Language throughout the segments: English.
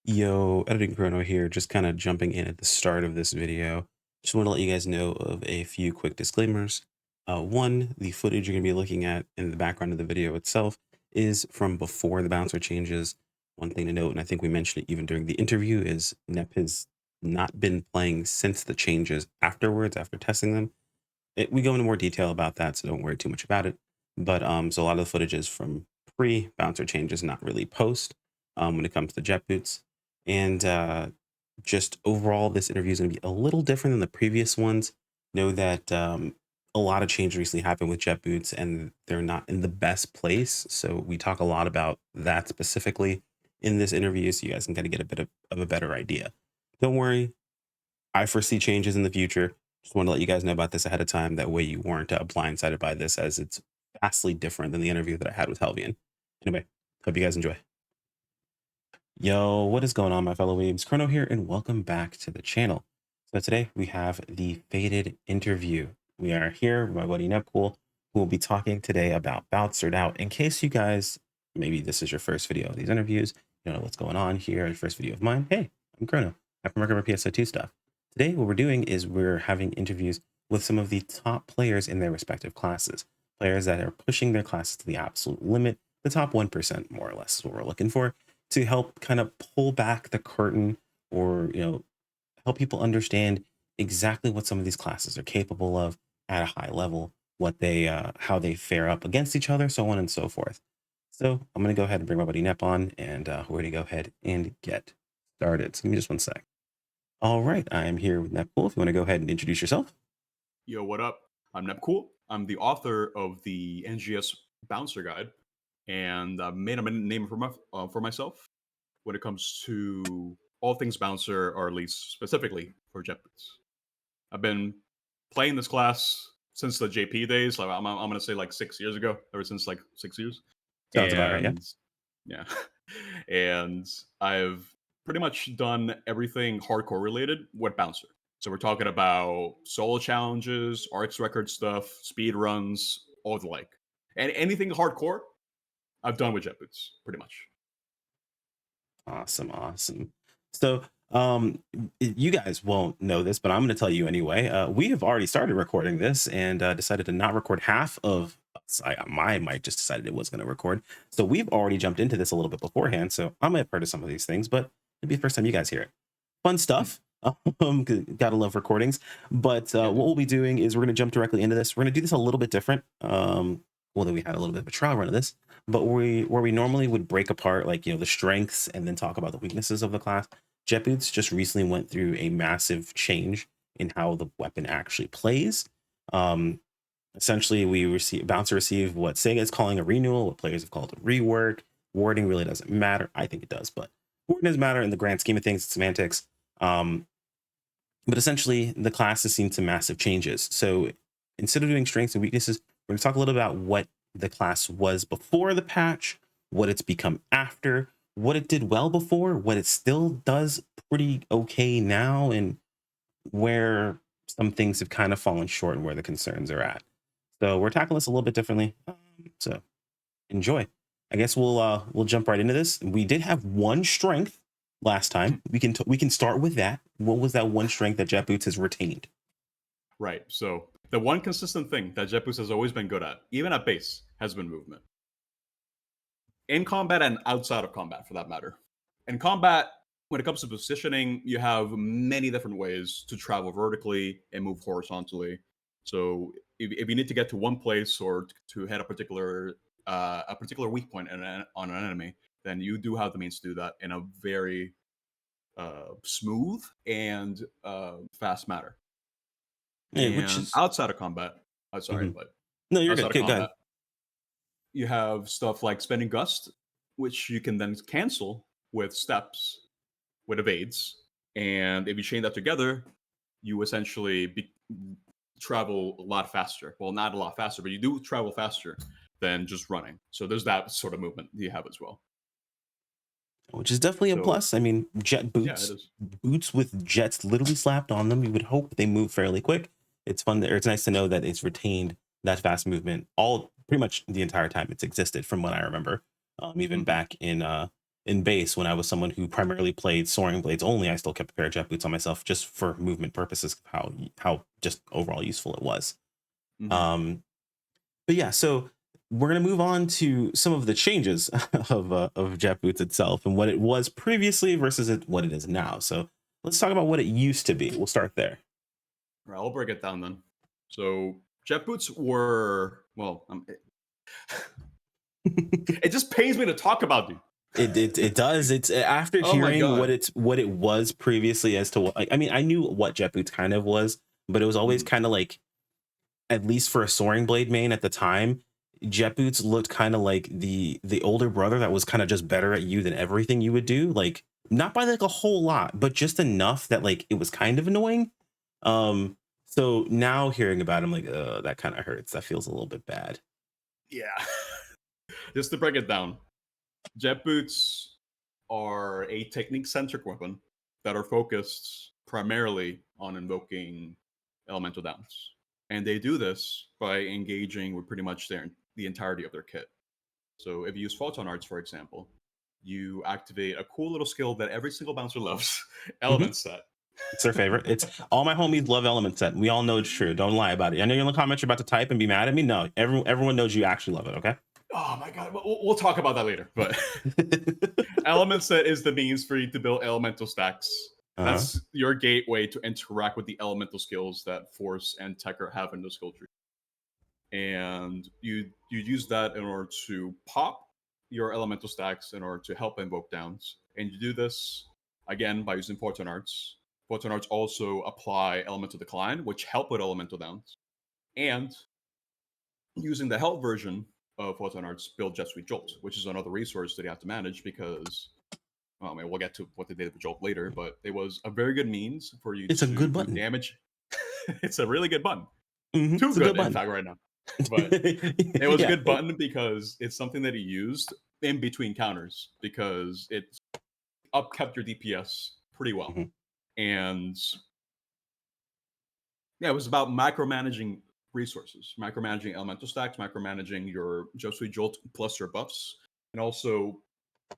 Yo, Editing Chrono here, just kind of jumping in at the start of this video. Just want to let you guys know of a few quick disclaimers. One, the footage you're going to be looking at in the background of the video itself is from before the bouncer changes. One thing to note, and I think we mentioned it even during the interview, is Nep has not been playing since the changes afterwards, after testing them. We go into more detail about that, so don't worry too much about it. But so a lot of the footage is from pre-bouncer changes, not really post, when it comes to jet boots. And just overall, this interview is going to be a little different than the previous ones. Know that a lot of change recently happened with jet boots, and they're not in the best place. So we talk a lot about that specifically in this interview, so you guys can kind of get a bit of a better idea. Don't worry, I foresee changes in the future. Just want to let you guys know about this ahead of time. That way you weren't blindsided by this, as it's vastly different than the interview that I had with Helvian. Anyway, hope you guys enjoy. Yo, what is going on, my fellow weebs? Chrono here, and welcome back to the channel. So today we have the Faded interview. We are here with my buddy Nepcool, who will be talking today about Bounced Out. In case you guys, maybe this is your first video of these interviews, you don't know what's going on here, your first video of mine. Hey, I'm Chrono. I'm from working for PSO2 stuff. Today, what we're doing is we're having interviews with some of the top players in their respective classes. Players that are pushing their classes to the absolute limit. The top 1%, more or less, is what we're looking for, to help kind of pull back the curtain, or help people understand exactly what some of these classes are capable of at a high level, what they how they fare up against each other, so on and so forth. So I'm going to go ahead and bring my buddy Nep on, and we're going to go ahead and get started. So give me just one sec. All right, I am here with Nepcool. If you want to go ahead and introduce yourself. Yo, what up? I'm Nepcool. I'm the author of the NGS Bouncer Guide, and I've made a name for myself when it comes to all things bouncer, or at least specifically for jet boots. I've been playing this class since the JP days. Like I'm gonna say like 6 years ago, ever since like 6 years, Sounds about right, yeah. and yeah, and I've pretty much done everything hardcore related with bouncer. So we're talking about solo challenges, RX record stuff, speed runs, all the like, and anything hardcore I've done with jet boots, pretty much. Awesome, awesome. So, you guys won't know this, but I'm going to tell you anyway. We have already started recording this, and decided to not record half of. My mic just decided it was going to record, so we've already jumped into this a little bit beforehand. So I might have heard of some of these things, but it'll be the first time you guys hear it. Fun stuff. Gotta love recordings. But Yeah. what we'll be doing is we're going to jump directly into this. We're going to do this a little bit different. Well, we had a little bit of a trial run of this, but where we normally would break apart, like, the strengths and then talk about the weaknesses of the class. Jet boots just recently went through a massive change in how the weapon actually plays. Um, Essentially, Bouncer receive what Sega is calling a renewal, what players have called a rework. Wording really doesn't matter. I think it does, but wording doesn't matter in the grand scheme of things. It's semantics. But essentially, the class has seen some massive changes. So instead of doing strengths and weaknesses, we're going to talk a little about what the class was before the patch, what it's become after, what it did well before, what it still does pretty okay now, and where some things have kind of fallen short and where the concerns are at. So we're tackling this a little bit differently. So enjoy. I guess we'll jump right into this. We did have one strength last time. We can start with that. What was that one strength that Jet Boots has retained? Right. So the one consistent thing that jet boots has always been good at, even at base, has been movement. In combat and outside of combat, for that matter. In combat, when it comes to positioning, you have many different ways to travel vertically and move horizontally. So if you need to get to one place, or to hit a particular weak point on an enemy, then you do have the means to do that in a very smooth and fast manner. Yeah, which And is outside of combat, I'm sorry, Mhm. but No, you're good. outside of Okay, go combat, ahead. you have stuff like spinning gust, which you can then cancel with steps, with evades, and if you chain that together, you essentially travel a lot faster. Well, not a lot faster, but you do travel faster than just running. So there's that sort of movement you have as well. Which is definitely a So plus. I mean, jet yeah, it boots, is. boots with jets literally slapped on them. You would hope they move fairly quick. It's fun, or it's nice to know that it's retained that fast movement all pretty much the entire time it's existed, from what I remember. Even Mhm. back in in base when I was someone who primarily played soaring blades only. I still kept a pair of jet boots on myself just for movement purposes, how just overall useful it was. Hmm. Um, but yeah, so we're gonna move on to some of the changes of jet boots itself and what it was previously versus what it is now. So let's talk about what it used to be. We'll start there. Right, I'll break it down then. So jet boots were it just pains me to talk about, dude. It does. It's after Oh my hearing god. what it was previously as to what, like, I mean, I knew what jet boots kind of was, but it was always Mhm. kind of like, at least for a soaring blade main at the time, jet boots looked kind of like the older brother that was kind of just better at you than everything you would do. Like, not by like a whole lot, but just enough that like it was kind of annoying. Um, so now hearing about him, like, that kind of hurts. That feels a little bit bad. Yeah. Just to break it down, jet boots are a technique centric weapon that are focused primarily on invoking elemental downs. And they do this by engaging with pretty much the entirety of their kit. So if you use photon arts, for example, you activate a cool little skill that every single bouncer loves, Mhm. element set. It's their favorite. It's all my homies love Element Set. We all know it's true. Don't lie about it. I know you're in the comments. You're about to type and be mad at me. No, everyone knows you actually love it. Okay. Oh my god, we'll talk about that later. But element set is the means for you to build elemental stacks. Uh-huh. That's your gateway to interact with the elemental skills that Force and Tekker have in the skill tree. And you use that in order to pop your elemental stacks in order to help invoke downs. And you do this again by using Photon Arts. Photon Arts also apply Elemental Decline, which help with elemental downs. And using the health version of Photon Arts, build Jet Sweet Jolt, which is another resource that you have to manage because, well, I mean, we'll get to what they did with Jolt later, but it was a very good means for you It's a to good do button. damage. It's a really good button. Too It's a good good, in button. fact, right now. But it was a Yeah. good button because it's something that he used in between counters because it upkept your DPS pretty well. Mhm. And yeah, it was about micromanaging resources, micromanaging elemental stacks, micromanaging your Just Sweet Jolt plus your buffs, and also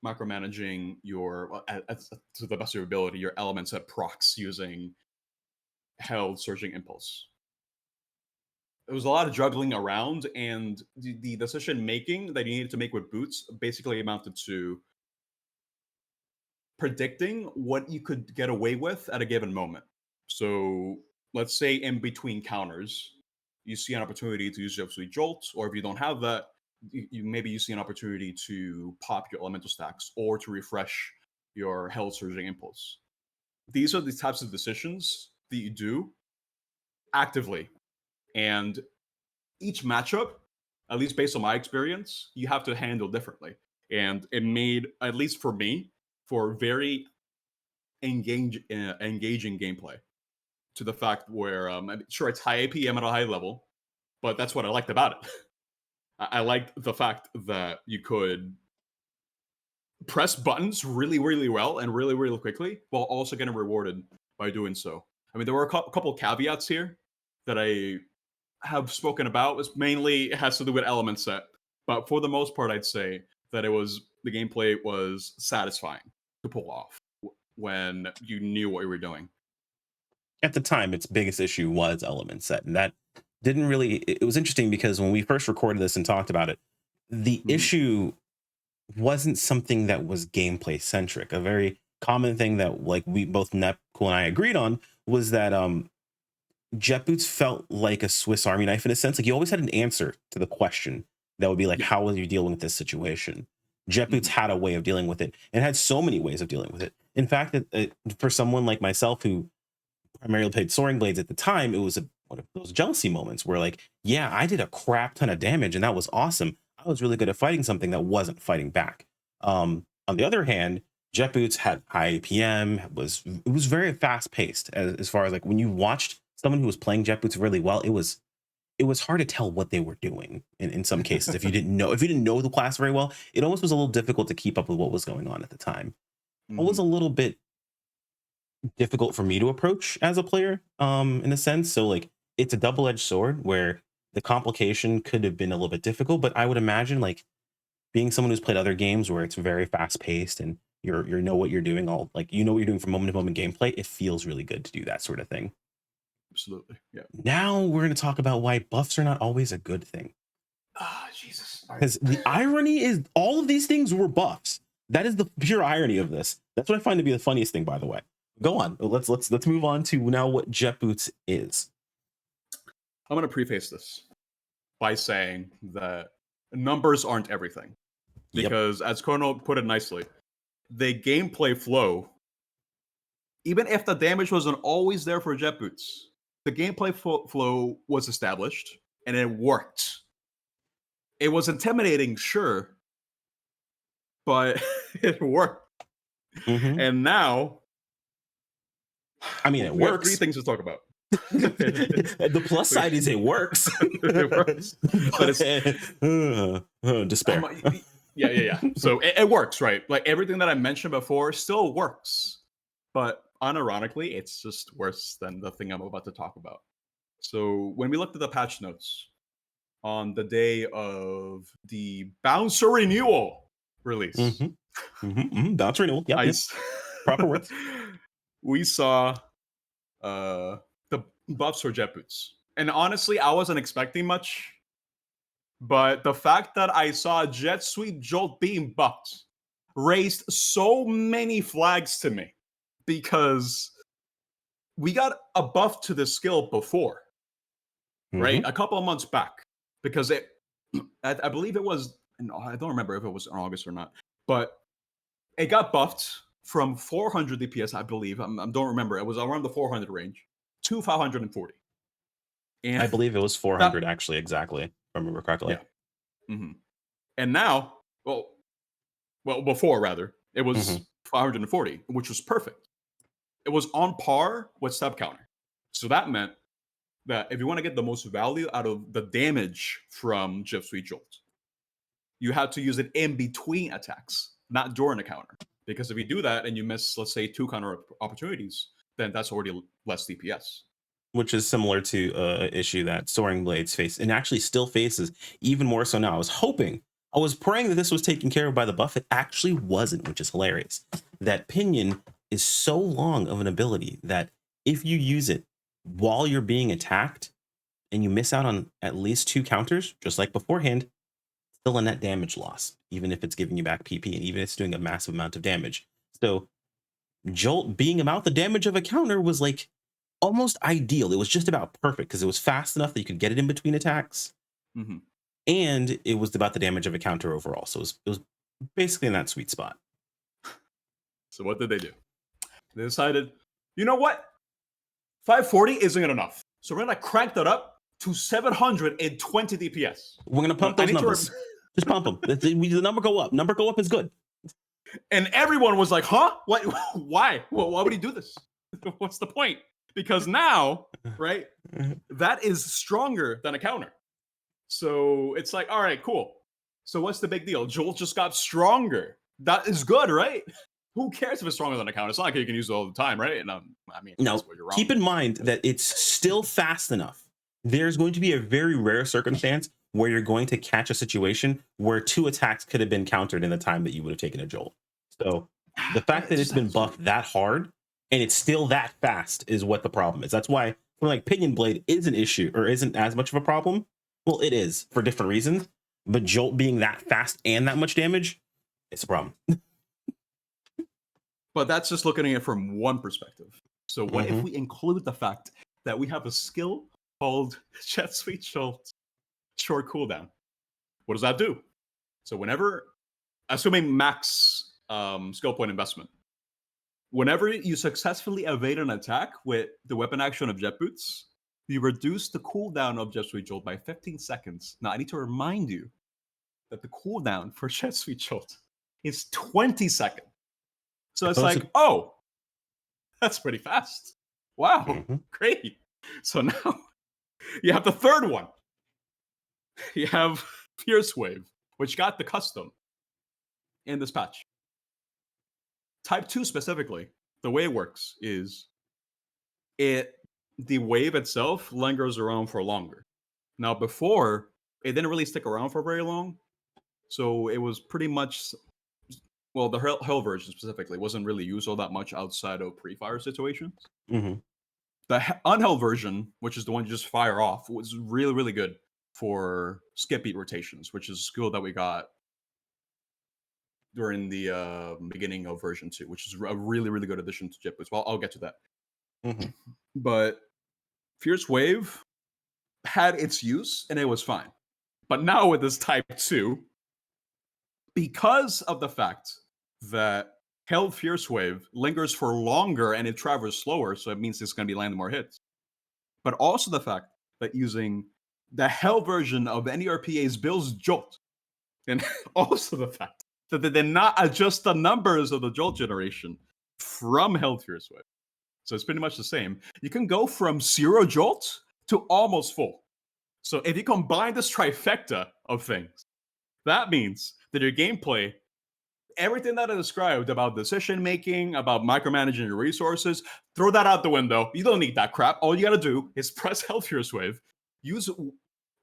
micromanaging your, to the best of your ability, your elements at procs using held surging impulse. There was a lot of juggling around, and the decision making that you needed to make with boots basically amounted to predicting what you could get away with at a given moment. So let's say in between counters, you see an opportunity to use your Sweet Jolt, or if you don't have that, maybe you see an opportunity to pop your elemental stacks or to refresh your held surging impulse. These are the types of decisions that you do actively. And each matchup, at least based on my experience, you have to handle differently. And it made, at least for me, for very engaging gameplay. To the fact where, sure, it's high APM at a high level, but that's what I liked about it. I liked the fact that you could press buttons really, really well and really, really quickly, while also getting rewarded by doing so. I mean, there were a couple caveats here that I have spoken about. Was mainly it has to do with element set, but for the most part, I'd say that the gameplay was satisfying to pull off when you knew what you were doing. At the time, its biggest issue was Element Set, and that didn't really. It was interesting because when we first recorded this and talked about it, the Mhm. issue wasn't something that was gameplay centric. A very common thing that like we both Nepcool and I agreed on was that jet boots felt like a Swiss Army knife in a sense. Like you always had an answer to the question that would be like, Yeah. how will you dealing with this situation? Jet boots Mhm. had a way of dealing with it and had so many ways of dealing with it. In fact, for someone like myself who primarily played soaring blades at the time, it was one of those jealousy moments where like, yeah, I did a crap ton of damage and that was awesome. I was really good at fighting something that wasn't fighting back. On the other hand, jet boots had high APM, it was very fast paced as far as like when you watched someone who was playing jet boots really well, it was hard to tell what they were doing in some cases. If you didn't know the class very well, it almost was a little difficult to keep up with what was going on at the time. It was Mhm. a little bit difficult for me to approach as a player, in a sense. So like it's a double-edged sword where the complication could have been a little bit difficult, but I would imagine like being someone who's played other games where it's very fast paced and you know what you're doing, all like you know what you're doing from moment to moment gameplay, it feels really good to do that sort of thing. Absolutely. Yeah. Now we're going to talk about why buffs are not always a good thing. Ah, Jesus. All right. Because the irony is all of these things were buffs. That is the pure irony of this. That's what I find to be the funniest thing, by the way. Go on. Let's move on to now what Jet Boots is. I'm going to preface this by saying that numbers aren't everything. Yep. Because, as Kono put it nicely, the gameplay flow, even if the damage wasn't always there for Jet Boots, the gameplay flow was established and it worked. It was intimidating, sure, but it worked. Mm-hmm. And now, I mean, it we have three works. things to talk about. The plus side is it works. It works. But it's despair. Yeah. So it works, right? Like everything that I mentioned before still works. But unironically, it's just worse than the thing I'm about to talk about. So when we looked at the patch notes on the day of the Bouncer Renewal release, Bounce renewal. Yep. Proper words. We saw the buffs for Jet Boots. And honestly, I wasn't expecting much. But the fact that I saw Jet Sweep Jolt being buffed raised so many flags to me because we got a buff to the skill before, right? A couple of months back, because I believe it was, I don't remember if it was in August or not, but it got buffed from 400 DPS, I believe. I don't remember. It was around the 400 range to 540. And I believe it was 400 actually, exactly, if I remember correctly. Yeah. Mm-hmm. And now, well, before rather, it was 540, which was perfect. It was on par with step counter. So that meant that if you want to get the most value out of the damage from Jet Sweet Jolt, you had to use it in between attacks, not during a counter. Because if you do that and you miss, let's say, 2 counter opportunities, then that's already less DPS. Which is similar to an issue that Soaring Blades face and actually still faces, even more so now. I was praying that this was taken care of by the buff. It actually wasn't, which is hilarious. That Pinion is so long of an ability that if you use it while you're being attacked and you miss out on at least 2 counters, just like beforehand, still a net damage loss, even if it's giving you back PP and even if it's doing a massive amount of damage. So Jolt being about the damage of a counter was like almost ideal. It was just about perfect because it was fast enough that you could get it in between attacks. And it was about the damage of a counter overall. So it was basically in that sweet spot. So what did they do? They decided, you know what? 540 isn't good enough. So we're going to crank that up to 720 DPS. We're going to pump those numbers. Just pump them. The number go up. Number go up is good. And everyone was like, huh? What? Why? Well, why would he do this? What's the point? Because now, right, that is stronger than a counter. So it's like, all right, cool. So what's the big deal? Jolt just got stronger. That is good, right? Who cares if it's stronger than a counter? It's not like you can use it all the time, right? And I mean, now, keep in mind that it's still fast enough. There's going to be a very rare circumstance where you're going to catch a situation where 2 attacks could have been countered in the time that you would have taken a Jolt. So the fact that it's been buffed that hard and it's still that fast is what the problem is. That's why like Pinion Blade is an issue or isn't as much of a problem. Well, it is for different reasons, but Jolt being that fast and that much damage, it's a problem. But that's just looking at it from one perspective. So what if we include the fact that we have a skill called Jet Sweet Jolt short cooldown? What does that do? So whenever, assuming max skill point investment, whenever you successfully evade an attack with the weapon action of Jet Boots, you reduce the cooldown of Jet Sweet Jolt by 15 seconds. Now, I need to remind you that the cooldown for Jet Sweet Jolt is 20 seconds. So it's like, oh, that's pretty fast. Wow, great. So now you have the third one. You have Fierce Wave, which got the custom in this patch. Type 2 specifically, the way it works is the wave itself lingers around for longer. Now, before, it didn't really stick around for very long, So it was pretty much, well, the Hell version specifically wasn't really used all that much outside of pre-fire situations. Hmm. The Unhell version, which is the one you just fire off, was really, really good for skip beat rotations, which is a skill that we got during the beginning of version 2, which is a really, really good addition to Jet Boots. Well, I'll get to that. Hmm. But Fierce Wave had its use, and it was fine. But now with this Type 2, because of the fact that Hell Fierce Wave lingers for longer and it travels slower, so it means it's going to be landing more hits. But also the fact that using the Hell version of NERPA's Bill's Jolt, and also the fact that they did not adjust the numbers of the Jolt generation from Hell Fierce Wave. So it's pretty much the same. You can go from 0 Jolt to almost full. So if you combine this trifecta of things, that means that your gameplay, everything that I described about decision making, about micromanaging your resources, throw that out the window. You don't need that crap. All you got to do is press Hell Fierce Wave, use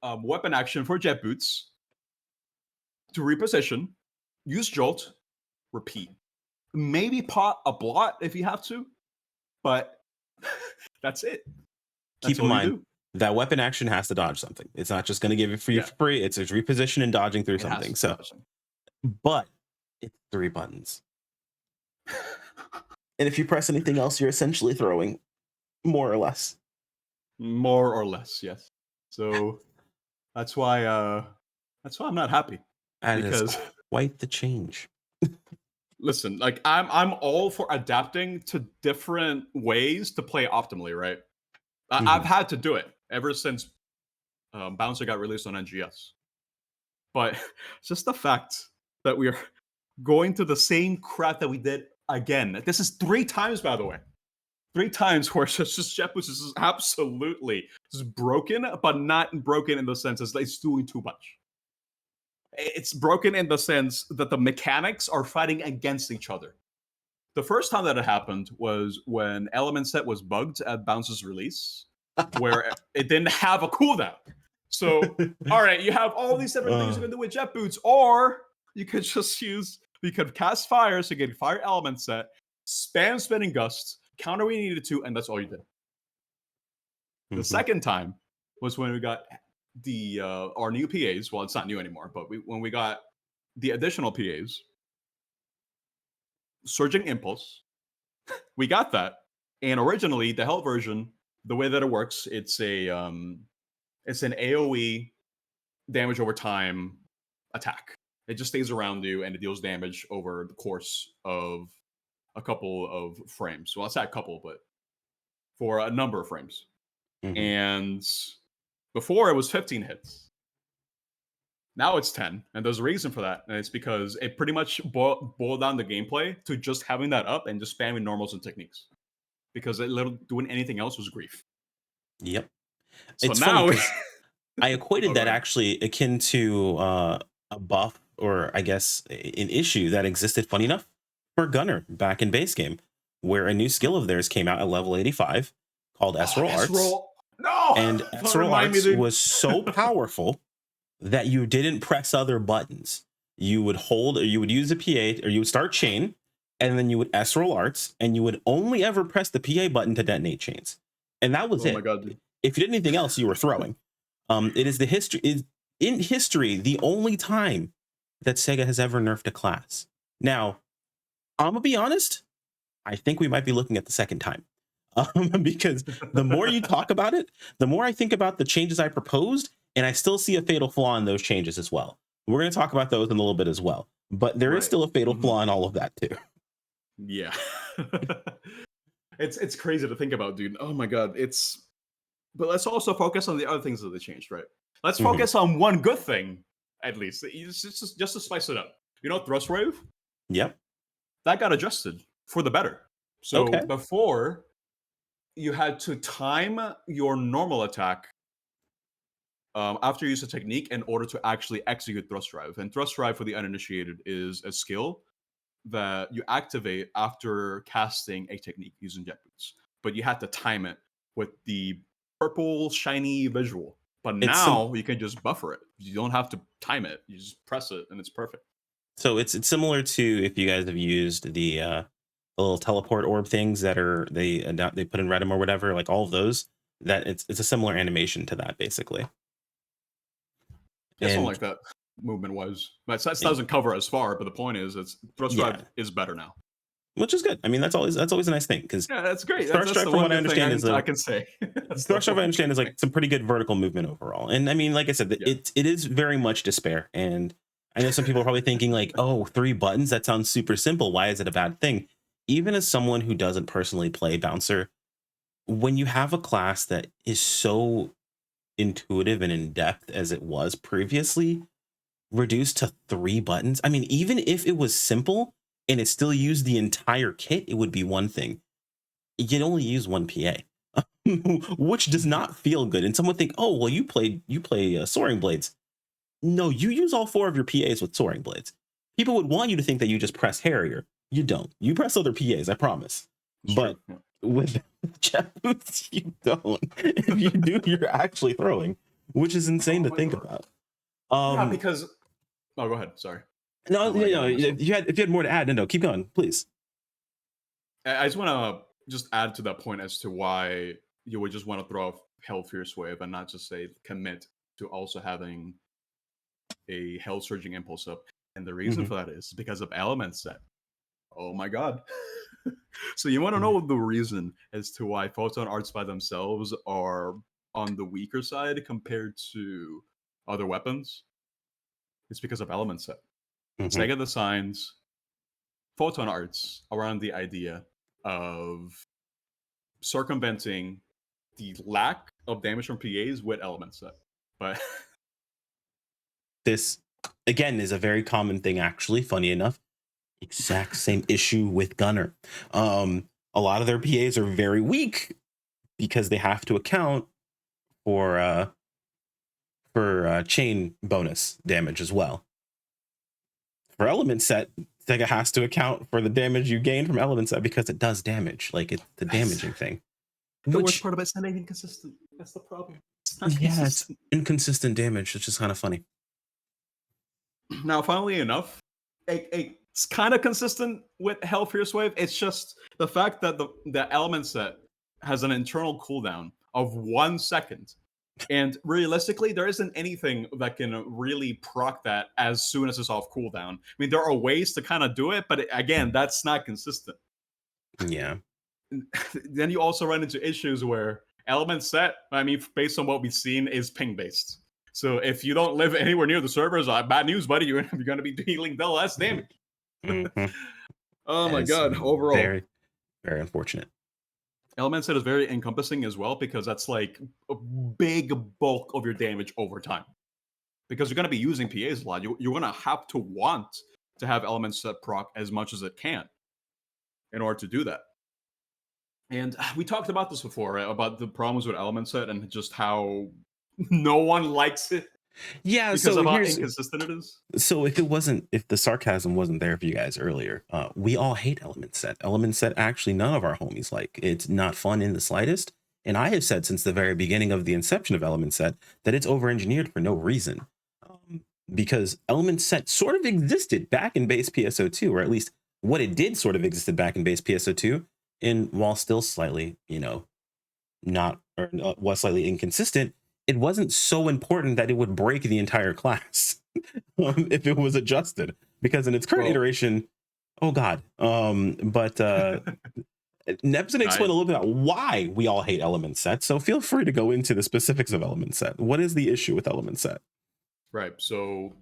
weapon action for jet boots to reposition, use Jolt, repeat. Maybe pot a blot if you have to, but that's it. Keep That's in all you mind do. that weapon action has to dodge something. It's not just going to give it for you Yeah, for free. It's reposition and dodging through it has something. to So, dodge them. but it's 3 buttons. And if you press anything else, you're essentially throwing, more or less. More or less, yes. So that's why I'm not happy. And it's Because quite the change. listen, like I'm all for adapting to different ways to play optimally, right? I've Mhm. had to do it ever since Bouncer got released on NGS. But just the fact that we are going to the same crap that we did again. This is 3 times, by the way. 3 times where it's just JetBoost is absolutely just broken, but not broken in the sense as it's doing too much. It's broken in the sense that the mechanics are fighting against each other. The first time that it happened was when Element Set was bugged at Bounce's release, where it didn't have a cooldown. So, all right, you have all these different things you can do with Jet Boots, or you could just you could cast fire, so you get Fire Element Set, spam Spinning Gust, counter when you needed to, and that's all you did. The Mhm. second time was when we got the our new PAs. Well, it's not new anymore, but when we got the additional PAs, Surging Impulse, we got that. And originally, the Hell version, the way that it works, it's an AOE damage over time attack. It just stays around you and it deals damage over the course of a couple of frames. Well, it's not a couple, but for a number of frames. Mhm. And before it was 15 hits. Now it's 10, and there's a reason for that, and it's because it pretty much boiled down the gameplay to just having that up and just spamming normals and techniques. Because doing anything else was grief. Yep. So It's funny now, because I equated oh, go that ahead. actually akin to a buff, or I guess an issue that existed, funny enough, for Gunner back in base game, where a new skill of theirs came out at level 85 called Oh, Esral S Arts. roll. No, And don't Esral remind me, Arts dude. was so powerful that you didn't press other buttons. You would hold, or you would use a PA, or you would start chain, and then you would Esral Arts, and you would only ever press the PA button to detonate chains. And that was Oh my it. god, dude. If you did anything else, you were throwing. It is the history is in history the only time that Sega has ever nerfed a class. Now, I'm gonna be honest. I think we might be looking at the second time, because the more you talk about it, the more I think about the changes I proposed, and I still see a fatal flaw in those changes as well. We're going to talk about those in a little bit as well, but there is Right. still a fatal Hmm. flaw in all of that too. Yeah. It's crazy to think about, dude. Oh my god. But let's also focus on the other things that they changed, right? Let's Mhm. focus on one good thing, at least. Just to spice it up. You know, Thrust Wave? Yep. That got adjusted for the better. So Okay. before, you had to time your normal attack after you use a technique in order to actually execute Thrust Drive. And Thrust Drive, for the uninitiated, is a skill that you activate after casting a technique using Jet Boots. But you had to time it with the purple shiny visual. But It's some now you can just buffer it. You don't have to time it. You just press it and it's perfect. so it's similar to if you guys have used the little teleport orb things that are they put in Redum or whatever, like all of those. That it's a similar animation to that basically. Yeah, something And like that movement wise. But that and doesn't cover as far, but the point is it's thrust yeah, drive is better now. which is good. I mean, that's always a nice thing because Yeah, that's great. That's thrust that's drive, the from one what I good thing understand, is I a can say. That's the thrust drive. I one understand good is thing. like some pretty good vertical movement overall. And I mean, like I said, Yeah. it is very much despair. And I know some people are probably thinking like, oh, 3 buttons. That sounds super simple. Why is it a bad thing? Even as someone who doesn't personally play Bouncer, when you have a class that is so intuitive and in depth as it was previously, reduced to 3 buttons. I mean, even if it was simple and it still used the entire kit, it would be one thing. You'd only use one PA, which does not feel good. And someone would think, oh, well, you play soaring blades. No, you use all 4 of your PAs with soaring blades. People would want you to think that you just press Harrier. You don't. You press other PAs, I promise. It's true. But Yeah. with jet boots, you don't. If you do, you're actually throwing, which is insane Oh to my think god. about. Yeah, Um, because oh, go ahead. Sorry, I no, don't want to get ahead of myself. if you had more to add, no, keep going, please. I just want to just add to that point as to why you would just want to throw off Hell Fierce Wave and not just say commit to also having a Hell Surging Impulse up. And the reason Hmm. for that is because of Element Set. Oh my god. So you want to Hmm. know the reason as to why photon arts by themselves are on the weaker side compared to other weapons? It's because of Element Set. Hmm. Sega designs photon arts around the idea of circumventing the lack of damage from PAs with Element Set. But This again is a very common thing, actually. Funny enough, exact same issue with Gunner. A lot of their PAs are very weak because they have to account for chain bonus damage as well. For element set, Sega has to account for the damage you gain from element set because it does damage. Like it's the that's damaging thing. the worst Which part about it's not even consistent. That's the problem. It's not yeah, it's consistent. inconsistent damage. It's just kind of funny. Now, funnily enough, it's kind of consistent with Hell Fierce Wave. It's just the fact that the element set has an internal cooldown of 1 second. And realistically, there isn't anything that can really proc that as soon as it's off cooldown. I mean, there are ways to kind of do it, but again, that's not consistent. Yeah. Then you also run into issues where element set, I mean, based on what we've seen, is ping based. So if you don't live anywhere near the servers, bad news, buddy. You're going to be dealing the less damage. Mm-hmm. Oh my It's god! Overall, very, very unfortunate. element set is very encompassing as well because that's like a big bulk of your damage over time. Because you're going to be using PAs a lot, you're going to have to want to have element set proc as much as it can in order to do that. And we talked about this before, right? About the problems with element set and just how no one likes it Yeah. because So of how here's inconsistent it is. so if the sarcasm wasn't there for you guys earlier, we all hate element set. Element set actually none of our homies like. It's not fun in the slightest. And I have said since the very beginning of the inception of element set that it's over engineered for no reason. Because element set sort of existed back in base PSO2, or at least what it did sort of existed back in base PSO2, and while still slightly, not or was slightly inconsistent, it wasn't so important that it would break the entire class if it was adjusted. Because in its current Well, iteration, oh god. But Neb's gonna explain I a little bit about why we all hate element set. So feel free to go into the specifics of element set. What is the issue with element set? right. So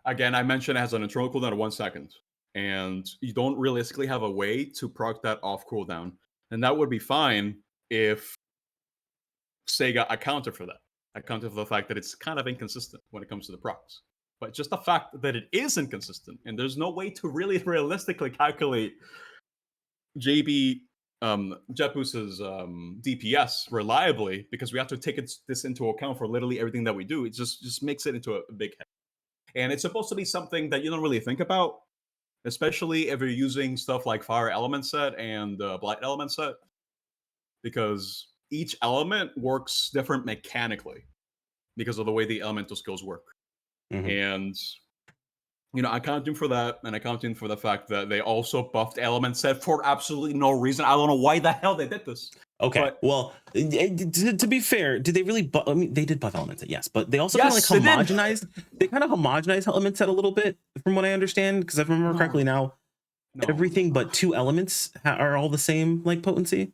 again, I mentioned it has an internal cooldown of 1 second, and you don't realistically have a way to proc that off cooldown, and that would be fine if Sega accounted for that, accounted for the fact that it's kind of inconsistent when it comes to the procs. But just the fact that it is inconsistent, and there's no way to really realistically calculate JB JetBoost's DPS reliably because we have to take this into account for literally everything that we do. It just makes it into a big head. And it's supposed to be something that you don't really think about, especially if you're using stuff like Fire Element Set and Blight Element Set, because each element works different mechanically. because of the way the elemental skills work. Mhm. And I count him for that, and I count him for the fact that they also buffed element set for absolutely no reason. I don't know why the hell they did this, Okay. but Well, to be fair, did they really I mean, they did buff Element Set, yes, but they also kinda, like, yes, they did. homogenized Element Set a little bit from what I understand. Because if I remember No, correctly now, no, no, everything no. but 2 elements are all the same, like, potency.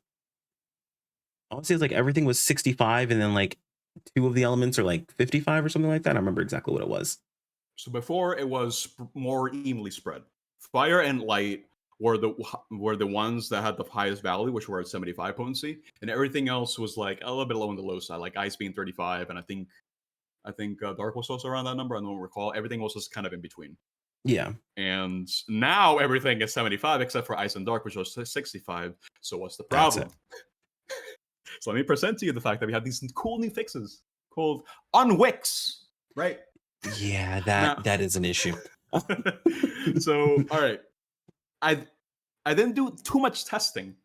I wanna say it's, like, everything was 65, and then, like, 2 of the elements are, like, 55 or something like that. I don't remember exactly what it was. So before it was more evenly spread. Fire and light were the ones that had the highest value, which were at 75 potency, and everything else was like a little bit low on the low side, like ice being 35, and I think dark was also around that number. I don't recall. Everything else was kind of in between. Yeah, And now everything is 75 except for ice and dark, which was 65. So what's the that's it. problem? So let me present to you the fact that we have these cool new fixes called unwicks, right? Yeah, Now, that is an issue. so all right, I I didn't do too much testing,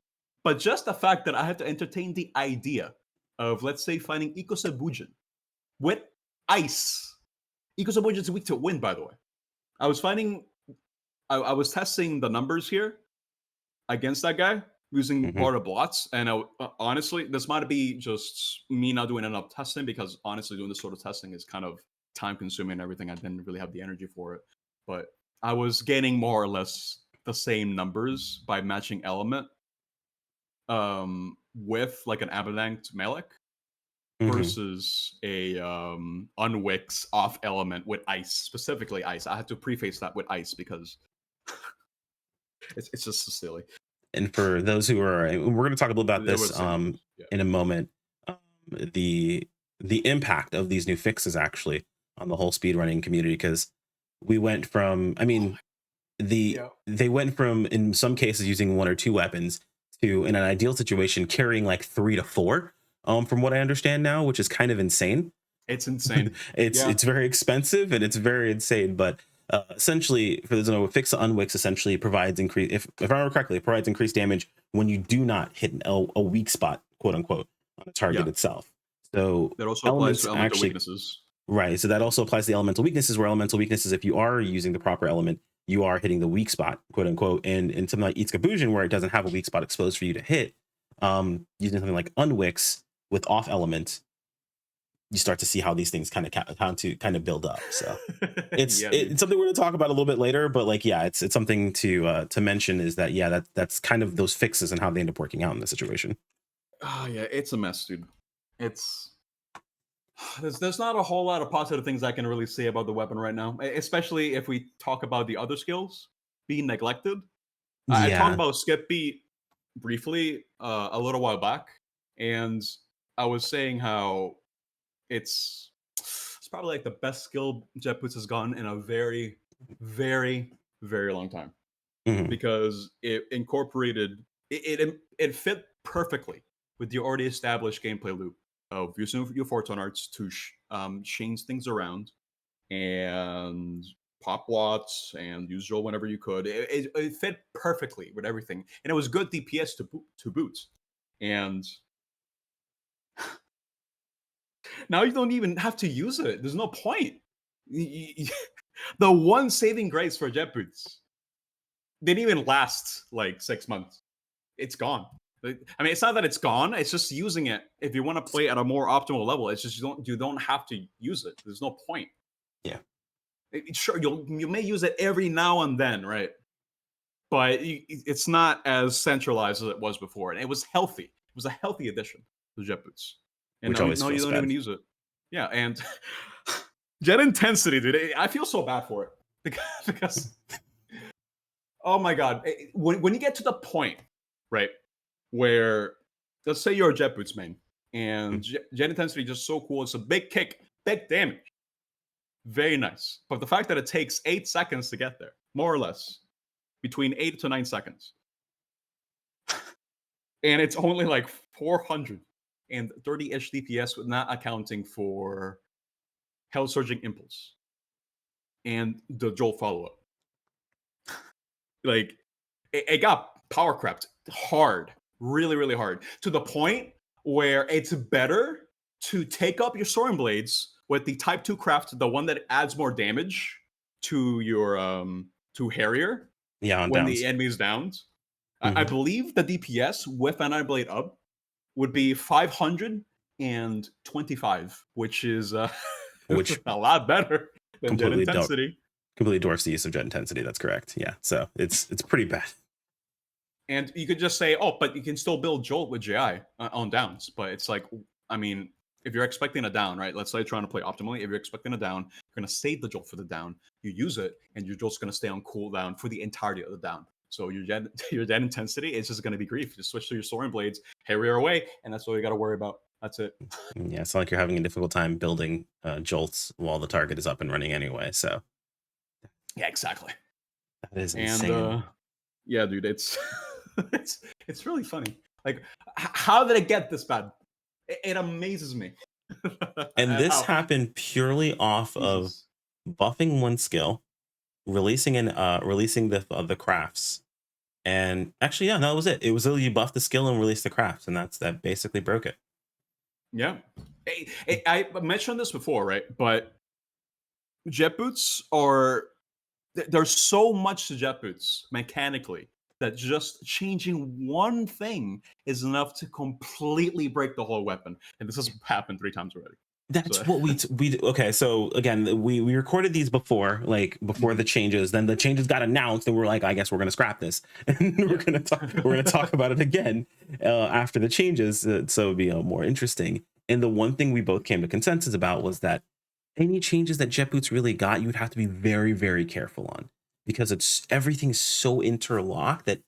but just the fact that I had to entertain the idea of, let's say, finding Ecosabujin with ice. Ecosabujin is weak to wind, by the way. I was finding, I was testing the numbers here against that guy using Mhm. Barter Blots, and honestly, this might be just me not doing enough testing because honestly, doing this sort of testing is kind of time consuming and everything. I didn't really have the energy for it, but I was getting more or less the same numbers by matching element with like an Abadanked Malik Mhm. versus a Unwix off element with ice, specifically ice. I had to preface that with ice because it's just so silly. And for those who are, and we're going to talk a little about There this was the same numbers. Yeah. in a moment. The impact of these new fixes actually on the whole speedrunning community, because we went from, I Oh mean, yeah. they went from in some cases using 1 or 2 weapons to, in an ideal situation, carrying like 3 to 4. From what I understand now, which is kind of insane. It's insane. Yeah. It's very expensive and it's very insane, but essentially, for those who know, fix unwix essentially provides increase. If I remember correctly, it provides increased damage when you do not hit a weak spot, quote unquote, on the target Yeah. itself. So That also applies elements to elemental actually, weaknesses. right. So that also applies to the elemental weaknesses, where elemental weaknesses, if you are using the proper element, you are hitting the weak spot, quote unquote. And in something like Itzkabusion, where it doesn't have a weak spot exposed for you to hit, using something like Unwix with off element, you start to see how these things kind of build up. So Yeah, dude. it's something we're going to talk about a little bit later. But like, yeah, it's something to mention, is that, yeah, that's kind of those fixes and how they end up working out in this situation. Oh yeah, it's a mess, dude. It's there's not a whole lot of positive things I can really say about the weapon right now, especially if we talk about the other skills being neglected. I talked Yeah. about skip beat briefly a little while back, and I was saying how it's probably like the best skill Jetboots has gotten in a very, very, very long time Mhm. because it incorporated it fit perfectly with the already established gameplay loop of using your Fortune arts to change things around and pop watts and use roll whenever you could. It fit perfectly with everything, and it was good DPS to boot. And now you don't even have to use it. There's no point. The one saving grace for jet boots didn't even last like 6 months. It's gone. I mean, it's not that it's gone. It's just using it. If you want to play at a more optimal level, it's just you don't have to use it. There's no point. Yeah. Sure, you may use it every now and then, right? But it's not as centralized as it was before, and it was healthy. It was a healthy addition to jet boots, and Which now, always now you feels don't even bad. use it. Yeah, and jet intensity, dude. I feel so bad for it because oh my god, when you get to the point, right, where let's say you're a jet boots main, and Mm. jet intensity is just so cool. It's a big kick, big damage, very nice. But the fact that it takes 8 seconds to get there, more or less, between 8 to 9 seconds, and it's only like 430-ish DPS, with not accounting for Hell Surging Impulse and the Joel follow up. Like, it got power crept hard, really, really hard, to the point where it's better to take up your Soaring Blades with the Type 2 craft, the one that adds more damage to your to Harrier Yeah, on when the downs. enemy is downed. I Hmm. believe the DPS with Anti-Blade up would be 525, which is Which a lot better than Jet completely don't Intensity. completely dwarfs the use of jet intensity. That's correct. Yeah, so it's pretty bad. And you could just say, oh, but you can still build Jolt with JI on downs. But it's like, I mean, if you're expecting a down, right? Let's say you're trying to play optimally. If you're expecting a down, you're going to save the Jolt for the down. You use it, and your Jolt's going to stay on cooldown for the entirety of the down. So your your jet intensity is just going to be grief. Just switch to your Soaring Blades, Harrier away, and that's all you got to worry about. That's it. Yeah, it's not like you're having a difficult time building jolts while the target is up and running anyway. So Yeah, exactly. that is And insane. yeah, dude, it's it's really funny. Like, how did it get this bad? It amazes me. And this How happened purely off of Jesus. buffing one skill, releasing the crafts. And actually, yeah, no, that was it. It was literally you buff the skill and release the crafts, and that basically broke it. Yeah. I mentioned this before, right? But jet boots are there's so much to jet boots mechanically that just changing one thing is enough to completely break the whole weapon. And this has happened 3 times already. That's So what we okay. So again, we recorded these before, like before the Mhm. changes. Then the changes got announced, and we're like, I guess we're gonna scrap this, and Yeah. we're gonna talk about it again after the changes, so it'd be more interesting. And the one thing we both came to consensus about was that any changes that jet boots really got, you'd have to be very very careful on, because it's everything's so interlocked that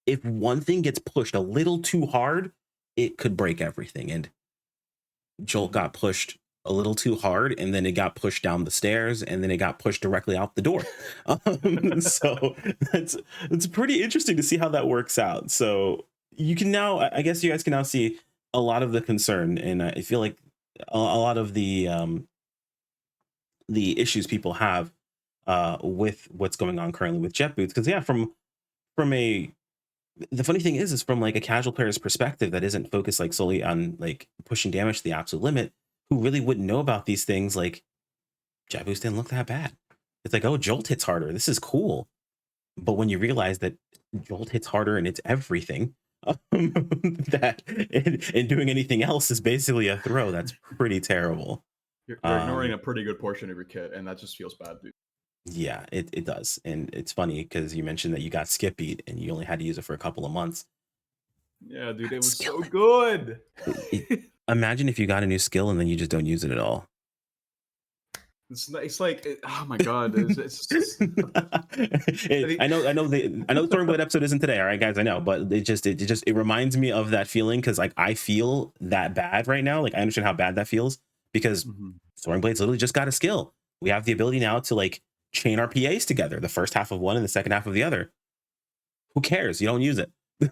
if one thing gets pushed a little too hard, it could break everything. And Jolt Mhm. got pushed a little too hard, and then it got pushed down the stairs, and then it got pushed directly out the door. So it's pretty interesting to see how that works out. So you can now, I guess, you guys can now see a lot of the concern, and I feel like a lot of the issues people have with what's going on currently with jet boots. Because yeah, from a the funny thing is from like a casual player's perspective that isn't focused like solely on like pushing damage to the absolute limit, who really wouldn't know about these things, like jet boost didn't look that bad. It's like, oh, Jolt hits harder, this is cool. But when you realize that Jolt hits harder and it's everything, that and doing anything else is basically a throw, that's pretty terrible. You're ignoring um a pretty good portion of your kit, and that just feels bad, dude. yeah, it does. And it's funny because you mentioned that you got skip beat and you only had to use it for a couple of months. Yeah, dude, it That was skill, so good. it, imagine if you got a new skill and then you just don't use it at all. It's like, oh my god, it's just, I think, I know the Stormblade episode isn't today, all right, guys. I know, but it reminds me of that feeling because like I feel that bad right now. Like I understand how bad that feels because Mhm. Stormblade's literally just got a skill. We have the ability now to like chain our PAs together, the first half of one and the second half of the other. Who cares? You don't use it.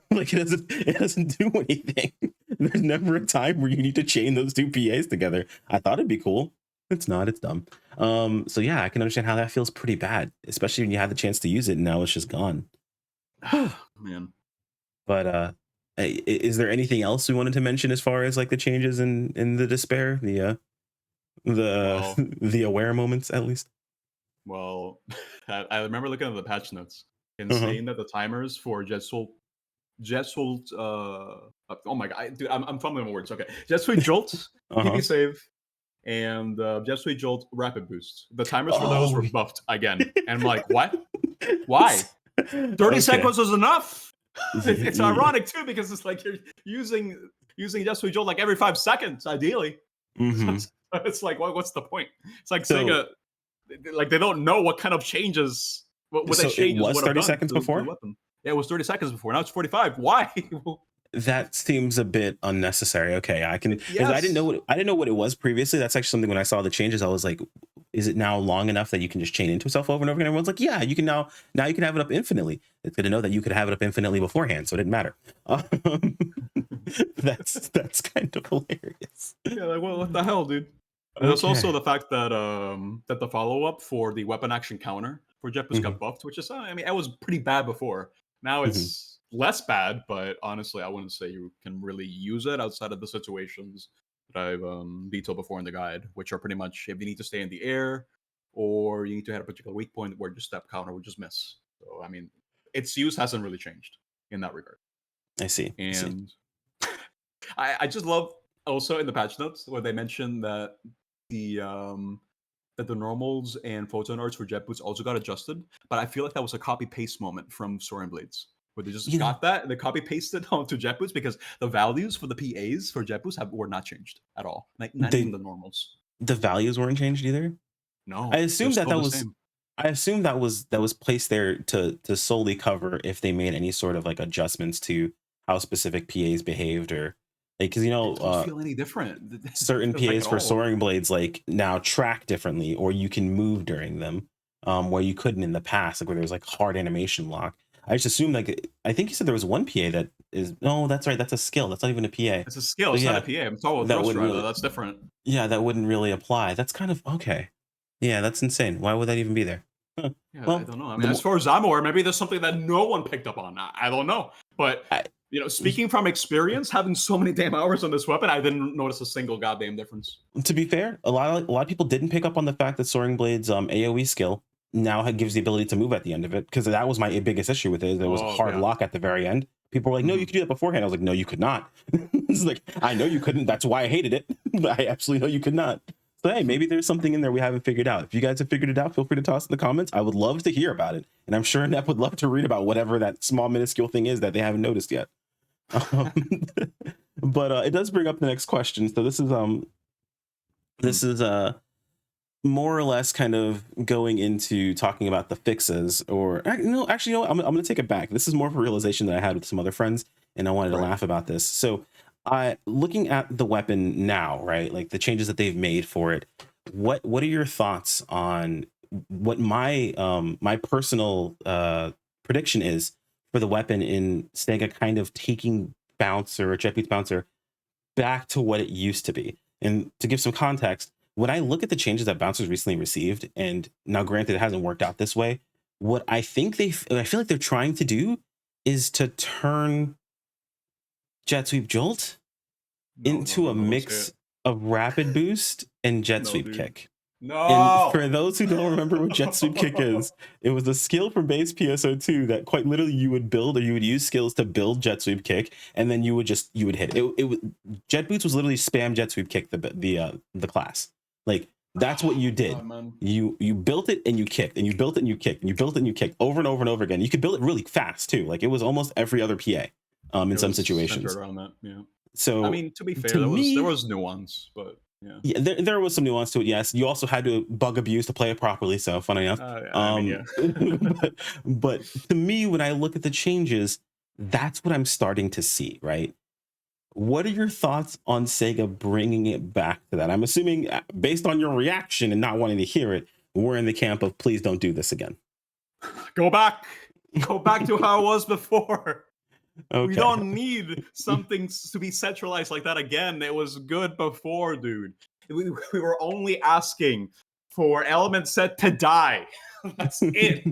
Like it doesn't do anything. There's never a time where you need to chain those two PAs together. I thought it'd be cool. It's not, it's dumb. So yeah, I can understand how that feels pretty bad, especially when you have the chance to use it and now it's just gone. Whew. Man. But is there anything else we wanted to mention as far as like the changes in the despair, Well, the aware moments at least? well, I remember looking at the patch notes and Uh-huh. saying that the timers for Jet Soul, oh my god, dude, I'm fumbling my words. Okay, Jet Sweet Jolt, Uh-huh. PP save, and Jet Sweet Jolt rapid boost. The timers for those Oh, were buffed again, and I'm like, what? Why? 30 okay. seconds was enough. It's Yeah. ironic too because it's like you're using Jet Sweet Jolt like every 5 seconds, ideally. So Hmm. it's like, what's the point? It's like So Sega, like they don't know what kind of changes, what the so it changes was would have 30 done seconds to the before? weapon. Yeah, it was 30 seconds before. Now it's 45. Why? That seems a bit unnecessary. Okay, I can, because Yes. I didn't know what it was previously. That's actually something when I saw the changes, I was like, is it now long enough that you can just chain into itself over and over again? Everyone's like, yeah, you can now you can have it up infinitely. It's good to know that you could have it up infinitely beforehand, so it didn't matter. Um, that's kind of hilarious. Yeah, like what the hell, dude? And there's also Okay. the fact that that the follow up for the weapon action counter for Jetboost Hmm. got buffed, which is I mean it was pretty bad before. Now Hmm. it's less bad, but honestly, I wouldn't say you can really use it outside of the situations that I've detailed before in the guide, which are pretty much if you need to stay in the air or you need to hit a particular weak point where your step counter would just miss. So I mean, its use hasn't really changed in that regard. I see. I see. And I just love also in the patch notes where they mention that the normals and photon arts for jet boots also got adjusted, but I feel like that was a copy paste moment from Soaring Blades where they just You know, got that and they copy pasted onto jet boots because the values for the PAs for jet boots were not changed at all, like not even they the normals. the values weren't changed either. I No, they're assumed that still that the was same. I assumed that was placed there to solely cover if they made any sort of like adjustments to how specific PAs behaved or like because It don't feel any different, certain like PAs at for all. soaring blades like now track differently or you can move during them where you couldn't in the past like where there's like hard animation lock. I just assumed like I think you said there was one PA that is no that's right that's a skill that's not even a PA. It's a skill. So It's not a yeah PA. I'm talking about that thrust wouldn't drive though. really That's different. yeah that wouldn't really apply. That's kind of okay. Yeah, that's insane. Why would that even be there? Huh. Yeah, I Well, don't know. I the mean, as more far as I'm aware, maybe there's something that no one picked up on. I don't know. But I, speaking from experience, having so many damn hours on this weapon, I didn't notice a single goddamn difference. to be fair, a lot of people didn't pick up on the fact that Soaring Blade's AOE skill now gives the ability to move at the end of it because that was my biggest issue with it. There was a Oh hard yeah. lock at the very end. People were like, "No, you Mhm. could do that beforehand." I was like, "No, you could not." It's like I know you couldn't. That's why I hated it. But I absolutely know you could not. So hey, maybe there's something in there we haven't figured out. If you guys have figured it out, feel free to toss in the comments. I would love to hear about it, and I'm sure Nep would love to read about whatever that small minuscule thing is that they haven't noticed yet. Um, but it does bring up the next question. So Mm. this is more or less kind of going into talking about the fixes or no actually you know, I'm going to take it back. This is more of a realization that I had with some other friends and I wanted to Right. laugh about this. So I looking at the weapon now, right, like the changes that they've made for it, what are your thoughts on what my personal prediction is for the weapon in Sega kind of taking bouncer or Jet bouncer back to what it used to be. And to give some context, when I look at the changes that bouncers recently received, and now granted it hasn't worked out this way, what I think I feel like they're trying to do is to turn Jet Sweep Jolt No, no, into no, a no. Don't say mix it. of Rapid Boost and Jet No, Sweep dude. Kick. And No. for those who don't remember what Jet Sweep Kick is, it was a skill from base PSO2 that quite literally you would build or you would use skills to build Jet Sweep Kick, and then you would hit it. Jet Boots was literally spam Jet Sweep Kick the class. Like that's what you Oh did. God, man. You built it and you kicked, and you built it and you kicked, and you built it and you kicked over and over and over again. You could build it really fast too. Like it was almost every other PA in It some was centered situations. around that. Yeah. I So mean, to be to fair, there me, was nuance, but yeah. yeah, there was some nuance to it. Yes, you also had to bug abuse to play it properly. So funny enough, I mean, yeah. but to me, when I look at the changes, that's what I'm starting to see. Right? What are your thoughts on Sega bringing it back to that? I'm assuming, based on your reaction and not wanting to hear it, we're in the camp of please don't do this again. Go back. Go back to how it was before. We Okay. don't need something to be centralized like that again. It was good before, dude. We were only asking for element set to die. That's it.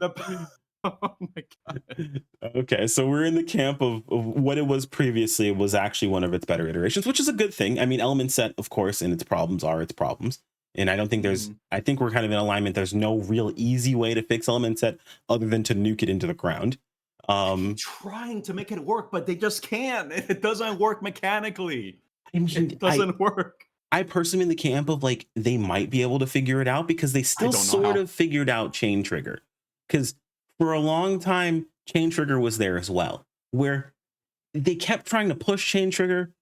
The, oh my god. Okay, so we're in the camp of what it was previously. It was actually one of its better iterations, which is a good thing. I mean, element set, of course, and its problems are its problems. And I don't think Mhm. I think we're kind of in alignment. There's no real easy way to fix element set other than to nuke it into the ground. They keep Um, trying to make it work, but they just can't. It doesn't work mechanically. I It mean, doesn't work. I personally in the camp of like they might be able to figure it out because they I still don't know sort how. of figured out chain trigger. Because for a long time, chain trigger was there as well, where they kept trying to push chain trigger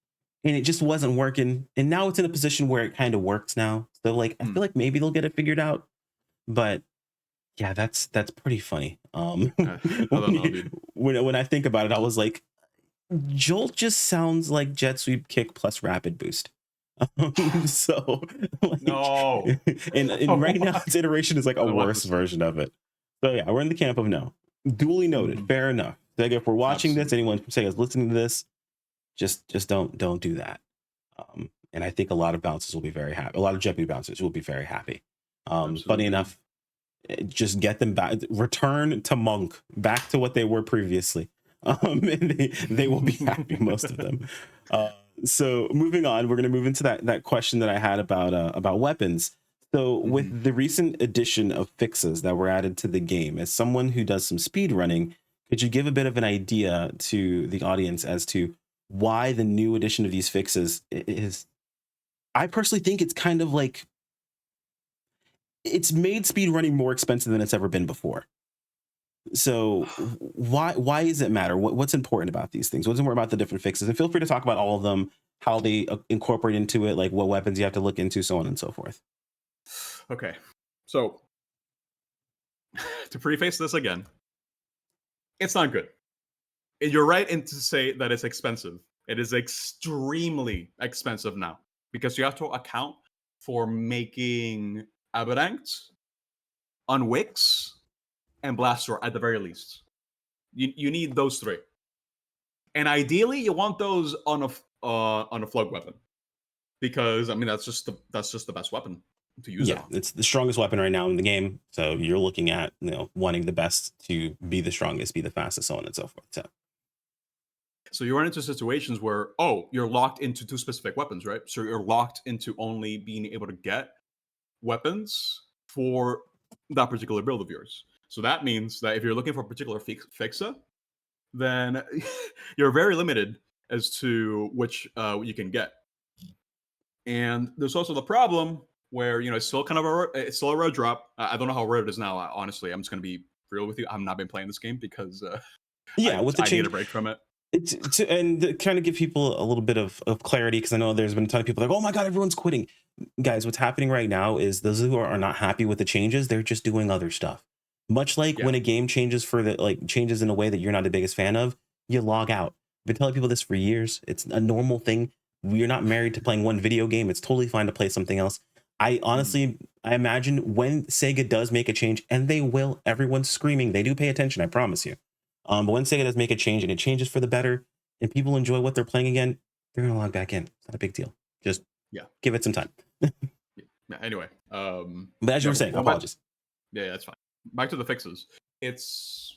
and it just wasn't working. And now it's in a position where it kind of works now. So like I Hmm. feel like maybe they'll get it figured out. But yeah, that's pretty funny. I don't know, dude. When I think about it, I was like, Jolt just sounds like Jet Sweep Kick plus Rapid Boost. So like No. and right now its iteration is like I a don't want to worse see it. version of it. So yeah, we're in the camp of no. Duly noted. Mhm. Fair enough. Like if we're watching this, Absolutely. anyone from Sega's listening to this, just don't do that. And I think a lot of bouncers will be very happy. A lot of Jeopardy bouncers will be very happy. Funny Absolutely. enough, just get them back, return to Monk, back to what they were previously. And they will be happy, most of them. Uh, So moving on, we're going to move into that question that I had about weapons. So Mhm. with the recent addition of fixes that were added to the game, as someone who does some speed running, could you give a bit of an idea to the audience as to why the new addition of these fixes is? I personally think it's kind of like it's made speed running more expensive than it's ever been before. So why does it matter? What's important about these things? What's important about the different fixes? And feel free to talk about all of them, how they incorporate into it, like what weapons you have to look into, so on and so forth. Okay. So to preface this again, it's not good. And you're right in to say that it's expensive. It is extremely expensive now because you have to account for making Aberanked, Unwix, and Blaster at the very least. You need those three, and ideally you want those on a Flug weapon because I mean that's just the best weapon to use it Yeah, on. it's the strongest weapon right now in the game. So you're looking at wanting the best to be the strongest, be the fastest, so on and so forth. So So you run into situations where, oh, you're locked into two specific weapons, right? So you're locked into only being able to get weapons for that particular build of yours. So that means that if you're looking for a particular fixa, then you're very limited as to which you can get. And there's also the problem where it's still kind of it's still a rare drop. I don't know how rare it is now. Honestly, I'm just gonna be real with you. I've not been playing this game because yeah, I with the I need change, a break from it. it's and to kind of give people a little bit of clarity, because I know there's been a ton of people like, oh my god, everyone's quitting. Guys, what's happening right now is those who are not happy with the changes, they're just doing other stuff. Much like Yeah. when a game changes for the changes in a way that you're not the biggest fan of, you log out. I've been telling people this for years. It's a normal thing. We're not married to playing one video game. It's totally fine to play something else. I Mhm. honestly, I imagine when Sega does make a change, and they will, everyone's screaming. They do pay attention, I promise you. But when Sega does make a change and it changes for the better, and people enjoy what they're playing again, they're gonna log back in. It's not a big deal. Just Yeah. give it some time. Yeah. Anyway, But as you yeah, were saying, going back. apologies. Yeah, that's fine. Back to the fixes. It's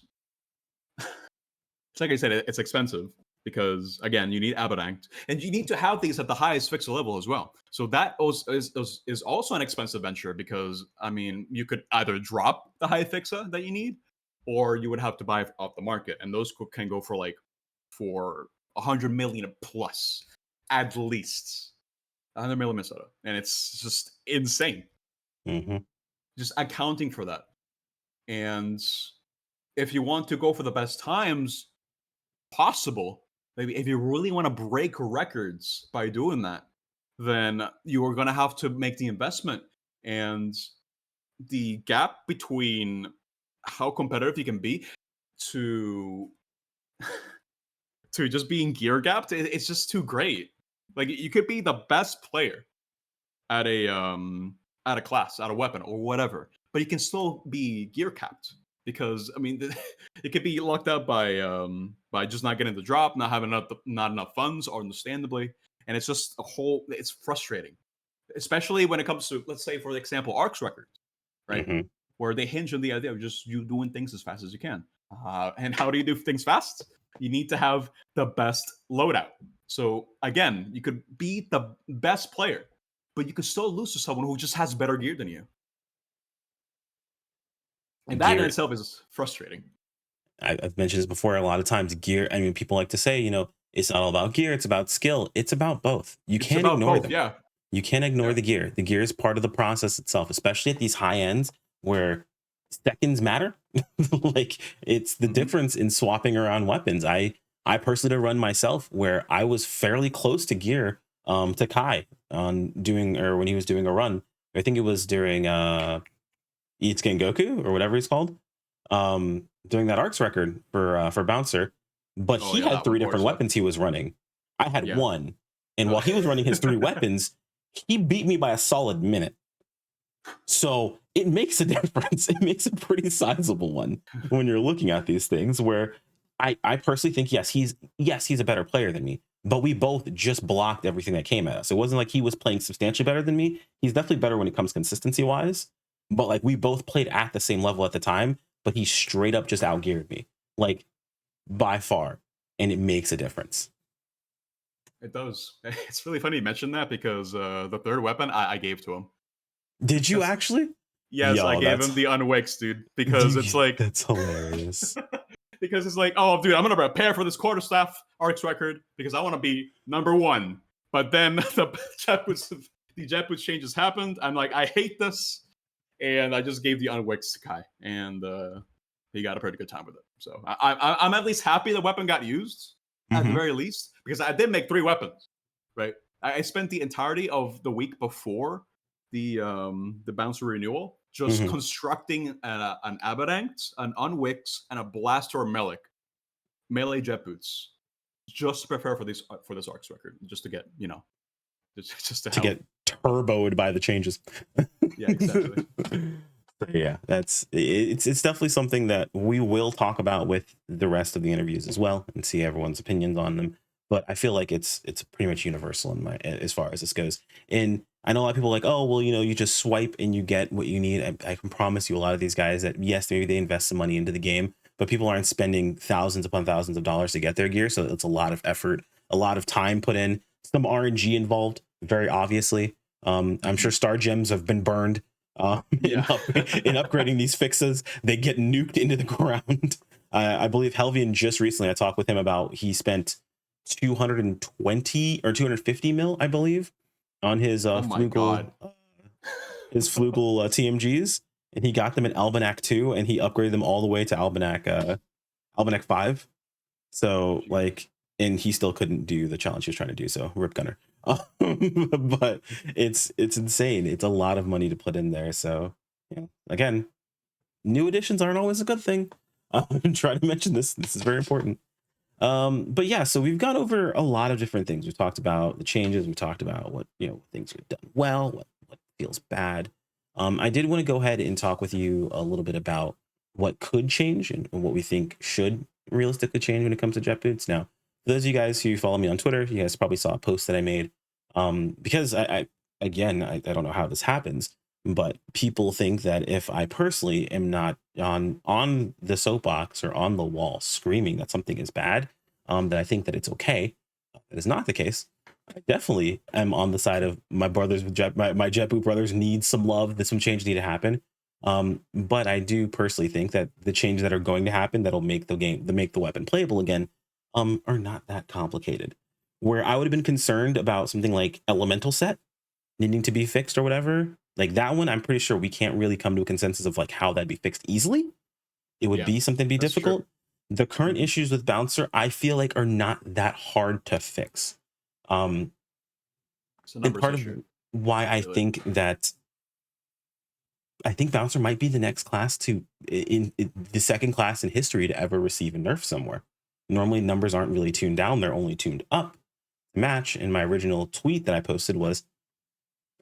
like I said, it's expensive because again, you need Aberanked, and you need to have these at the highest fixer level as well. So that is also an expensive venture because I mean, you could either drop the high fixer that you need, or you would have to buy off the market, and those can go for like for 100 million plus at least 100 million Minnesota, and it's just insane. Hmm. Just accounting for that, and if you want to go for the best times possible, maybe if you really want to break records by doing that, then you are going to have to make the investment. And the gap between how competitive you can be to to just being gear gapped, it's just too great. Like you could be the best player at a class, at a weapon or whatever, but you can still be gear capped because I mean it could be locked up by just not getting the drop, not having not enough funds, or understandably, and it's just a whole. It's frustrating, especially when it comes to, let's say for example, arcs records, right, Hmm. where they hinge on the idea of just you doing things as fast as you can. And how do you do things fast? You need to have the best loadout. So again, you could be the best player, but you could still lose to someone who just has better gear than you. And that in Gear. itself is frustrating. I've mentioned this before. A lot of times, gear. I mean, people like to say, it's not all about gear. It's about skill. It's about both. You It's can't about ignore both, them. yeah. You can't ignore Yeah. the gear. The gear is part of the process itself, especially at these high ends where seconds matter. Like it's the Hmm. difference in swapping around weapons. I personally did a run myself where I was fairly close to gear to Kai on doing or when he was doing a run. I think it was during Eats Goku or whatever he's called. Doing that arcs record for Bouncer, but Oh he yeah, had that one, three different Corsa. weapons he was running. I had Yeah. one, and Uh, while he was running his three weapons, he beat me by a solid minute. So it makes a difference. It makes a pretty sizable one when you're looking at these things. Where I personally think yes he's a better player than me, but we both just blocked everything that came at us. It wasn't like he was playing substantially better than me. He's definitely better when it comes consistency wise, but like we both played at the same level at the time. But he straight up just outgeared me, like by far, and it makes a difference. It does. It's really funny you mentioned that because the third weapon I gave to him. Did you That's actually? yes, I Yo, gave him the unwicks, dude, because it's like that's hilarious. because it's like, oh, dude, I'm gonna prepare for this quarterstaff arcs record because I want to be number one. But then the jet boost changes happened. I'm like, I hate this, and I just gave the unwicks to Kai, and he got a pretty good time with it. So I'm at least happy the weapon got used at the Hmm. very least because I did make 3 weapons, right? I spent the entirety of the week before the bouncer renewal just Hmm. constructing an Abadanct, an Unwix, and a Blaster melee jet boots just to prepare for this arcs record, just to get just to To help. get turboed by the changes. Yeah, exactly. So, yeah, it's definitely something that we will talk about with the rest of the interviews as well and see everyone's opinions on them. But I feel like it's pretty much universal in my as far as this goes. And I know a lot of people are like, oh well, you just swipe and you get what you need. I can promise you, a lot of these guys that yes, maybe they invest some money into the game, but people aren't spending thousands upon thousands of dollars to get their gear. So it's a lot of effort, a lot of time put in, some RNG involved, very obviously. I'm sure Mhm. star gems have been burned Yeah. in upgrading these fixes. They get nuked into the ground. I believe Helvian just recently, I talked with him about, he spent 220 or 250 mil, I believe, on Oh my god. his Flugel TMGs, and he got them in Almanac 2, and he upgraded them all the way to Almanac 5. So like, and he still couldn't do the challenge he was trying to do. So rip Gunner. But it's insane. It's a lot of money to put in there. So yeah, again, new additions aren't always a good thing. I'm trying to mention this. This is very important. But yeah, so we've gone over a lot of different things. We've talked about the changes. We talked about what things are done well, what feels bad. I did want to go ahead and talk with you a little bit about what could change and what we think should realistically change when it comes to jet boots. Now, for those of you guys who follow me on Twitter, you guys probably saw a post that I made. Because I don't know how this happens, but people think that if I personally am not on the soapbox or on the wall screaming that something is bad, that I think that it's okay. That is not the case. I definitely am on the side of my brothers with my JetBoot brothers need some love. That some change need to happen. But I do personally think that the changes that are going to happen that'll make the weapon playable again, are not that complicated. Where I would have been concerned about something like elemental set needing to be fixed or whatever, like that one, I'm pretty sure we can't really come to a consensus of like how that'd be fixed easily. It would Yeah, be something to be that's true. difficult. The current Mhm. issues with Bouncer, I feel like, are not that hard to fix. Um, It's a and numbers part of issue, why really. I think Bouncer might be the next class in the second class in history to ever receive a nerf somewhere. Normally, numbers aren't really tuned down; they're only tuned up to match. And my original tweet that I posted was,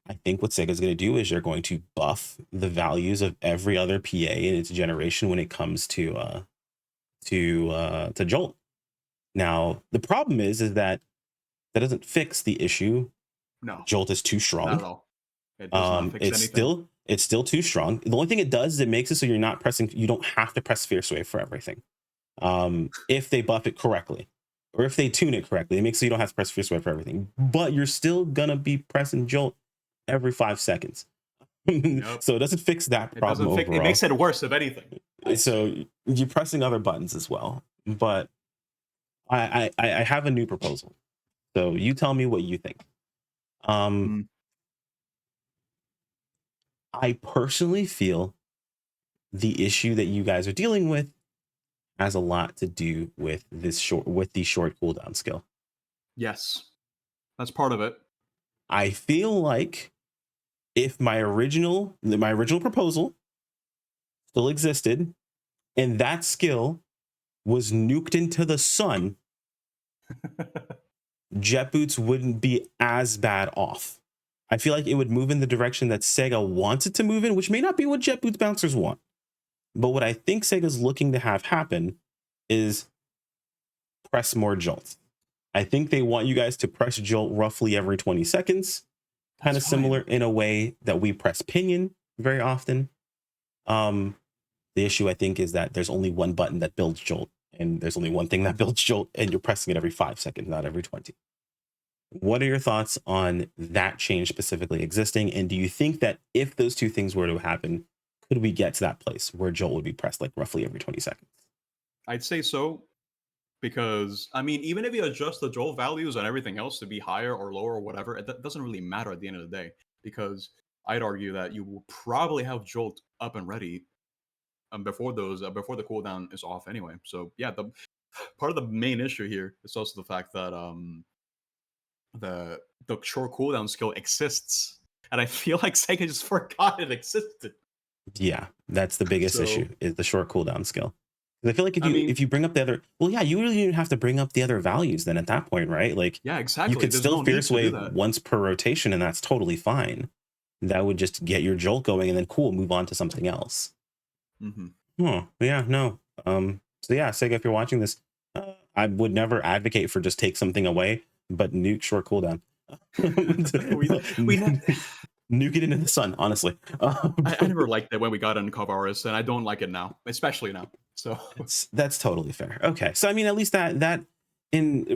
I think what Sega's going to do is they're going to buff the values of every other PA in its generation when it comes to Jolt. Now, the problem is that doesn't fix the issue. No, Jolt is too not strong. at all. It does not fix anything. It's still too strong. The only thing it does is it makes it so you don't have to press Fierce Wave for everything. If they buff it correctly, or if they tune it correctly, it makes so you don't have to press Fierce Wave for everything. But you're still gonna be pressing Jolt every 5 seconds. Nope. So it doesn't fix that It problem doesn't fix. It overall. makes it worse, if anything. So you're pressing other buttons as well. But I have a new proposal. So you tell me what you think. Um, Mm, I personally feel the issue that you guys are dealing with has a lot to do with the short cooldown skill. yes, that's part of it. I feel like if my original proposal still existed and that skill was nuked into the sun, jet boots wouldn't be as bad off. I feel like it would move in the direction that Sega wants it to move in, which may not be what jet boots bouncers want. But what I think Sega's looking to have happen is press more jolts. I think they want you guys to press jolt roughly every 20 seconds, kind That's of similar fine. in a way that we press pinion very often. Um, the issue I think is that there's only one button that builds jolt, and there's only one thing that builds jolt, and you're pressing it every 5 seconds, not every 20. What are your thoughts on that change specifically existing? And do you think that if those two things were to happen, could we get to that place where Jolt would be pressed like roughly every 20 seconds? I'd say so because I mean, even if you adjust the Joel values and everything else to be higher or lower or whatever, doesn't really matter at the end of the day because I'd argue that you will probably have Jolt up and ready before the cooldown is off anyway. So yeah, the part of the main issue here is also the fact that the short cooldown skill exists, and I feel like Sega just forgot it existed. Yeah, that's the biggest issue So is the short cooldown skill. 'Cause I feel like if I you mean, if you bring up the other, well, yeah, you really didn't have to bring up the other values then at that point, right? Like yeah, you exactly. could There's still no need fierce to do wave that. once per rotation, and that's totally fine. That would just get your jolt going, and then cool, move on to something else. Hmm. Oh, yeah, no. So yeah, Sega, if you're watching this, I would never advocate for just take something away, but nuke short cooldown. We Nuke it into the sun, honestly. I never liked it when we got into Carvaris, and I don't like it now, especially now. So That's totally fair. Okay, so I mean, at least that in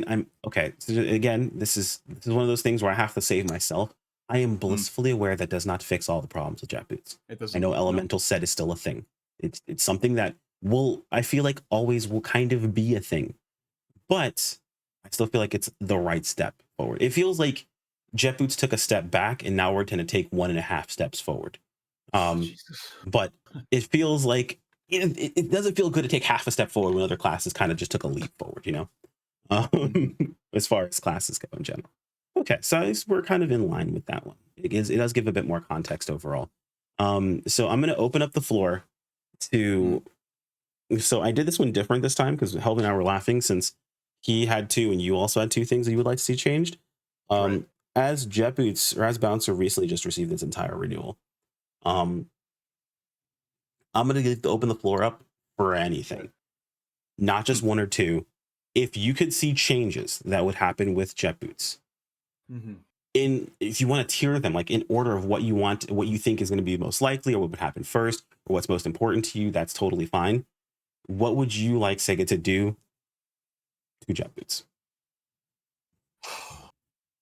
I'm okay. So again, this is one of those things where I have to save myself. I am mm, blissfully aware that does not fix all the problems with jet boots. it I doesn't. know No. elemental set is still a thing. It's something that will, I feel like, always will kind of be a thing, but I still feel like it's the right step forward. It feels like jet boots took a step back, and now we're going to take 1.5 steps forward. Um, Jesus. but it feels like it doesn't feel good to take half a step forward when other classes kind of just took a leap forward, you know, Hmm. as far as classes go in general. Okay, so we're kind of in line with that one. It does give a bit more context overall. So I'm going to open up the floor Mm, to. So I did this one different this time because Helv and I were laughing since he had two and you also had two things that you would like to see changed. right. Um, as Jet Boots or as Bouncer recently just received its entire renewal. Um, I'm going to open the floor up for Right. anything, not just Mm, one or two. If you could see changes that would happen with jet boots, hmm. in if you want to tier them like in order of what you want, what you think is going to be most likely, or what would happen first, or what's most important to you, that's totally fine. What would you like Sega to do to jet boots?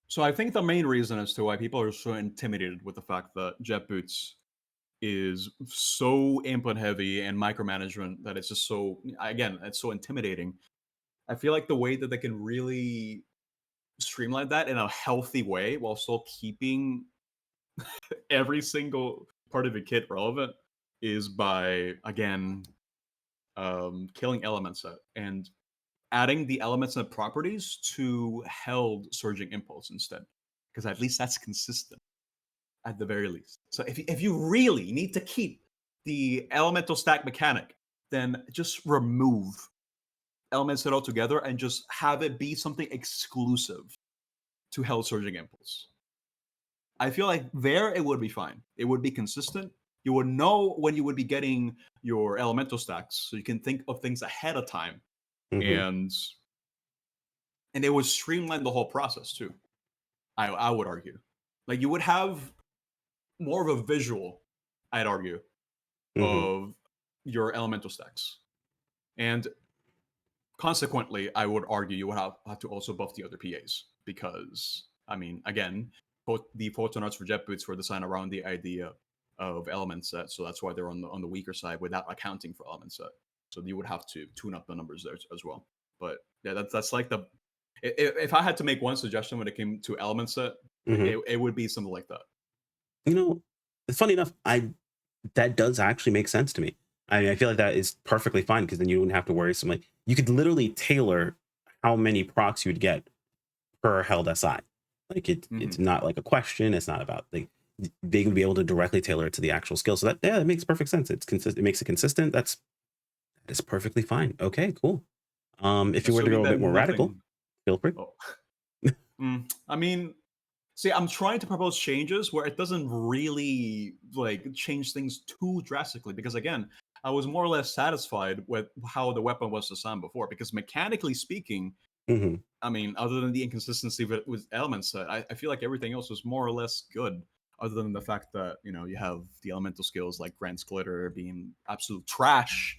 So I think the main reason as to why people are so intimidated with the fact that Jet Boots is so input heavy and micromanagement that it's just so again it's so intimidating. I feel like the way that they can really streamline that in a healthy way while still keeping every single part of the kit relevant is by again killing element set and adding the elements and properties to held surging impulse instead because at least that's consistent at the very least. So if you really need to keep the elemental stack mechanic, then just remove elements set altogether and just have it be something exclusive to held surging impulse. I feel like there it would be fine. It would be consistent. You would know when you would be getting your elemental stacks, so you can think of things ahead of time, Mm-hmm, and it would streamline the whole process too. I would argue, like you would have more of a visual. I'd argue mm-hmm, of your elemental stacks, and consequently, I would argue you would have to also buff the other PAs because I mean, again, the photon arts for jet boots were designed around the idea of element set, so that's why they're on the weaker side without accounting for element set. So you would have to tune up the numbers there as well. But yeah, that's like the if I had to make one suggestion when it came to element set, mm-hmm. it would be something like that. You know, it's funny enough. I That does actually make sense to me. I feel like that is perfectly fine because then you wouldn't have to worry. Something like you could literally tailor how many procs you'd get per held SI. Like it's Hmm. not like a question. It's not about like they would be able to directly tailor it to the actual skill. So that yeah, that makes perfect sense. It's consistent. It makes it consistent. That's perfectly fine. Okay, cool. If you were to go Assuming a that bit more radical, nothing. feel free. Oh, I mean, see, I'm trying to propose changes where it doesn't really like change things too drastically because again, I was more or less satisfied with how the weapon was designed before because mechanically speaking, Hmm. I mean, other than the inconsistency with elements set, I feel like everything else was more or less good. Other than the fact that you have the elemental skills like Grant's glitter being absolute trash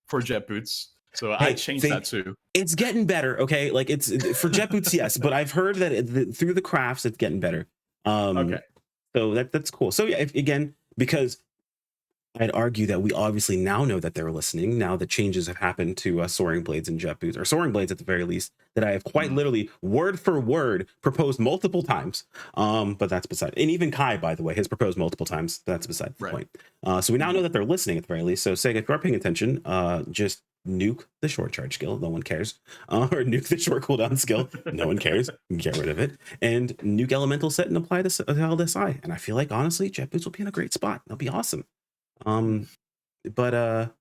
for jet boots. So I Hey, changed see, that too. it's getting better, okay? Like, it's for jet boots, yes, but I've heard that through the crafts, it's getting better. Okay. Um, so that's cool. So yeah, again, because I'd argue that we obviously now know that they're listening. Now the changes have happened to soaring blades and jet boots, or soaring blades at the very least, that I have quite Mm, literally word for word proposed multiple times. But that's beside, and even Kai, by the way, has proposed multiple times. That's beside the right. point. So we now know Mhm. that they're listening at the very least. So Sega, if you are paying attention, just nuke the short charge skill. No one cares. Or nuke the short cooldown skill. No one cares. Get rid of it. And nuke elemental set and apply this LSI. And I feel like honestly, jet boots will be in a great spot. They'll be awesome. Mm, But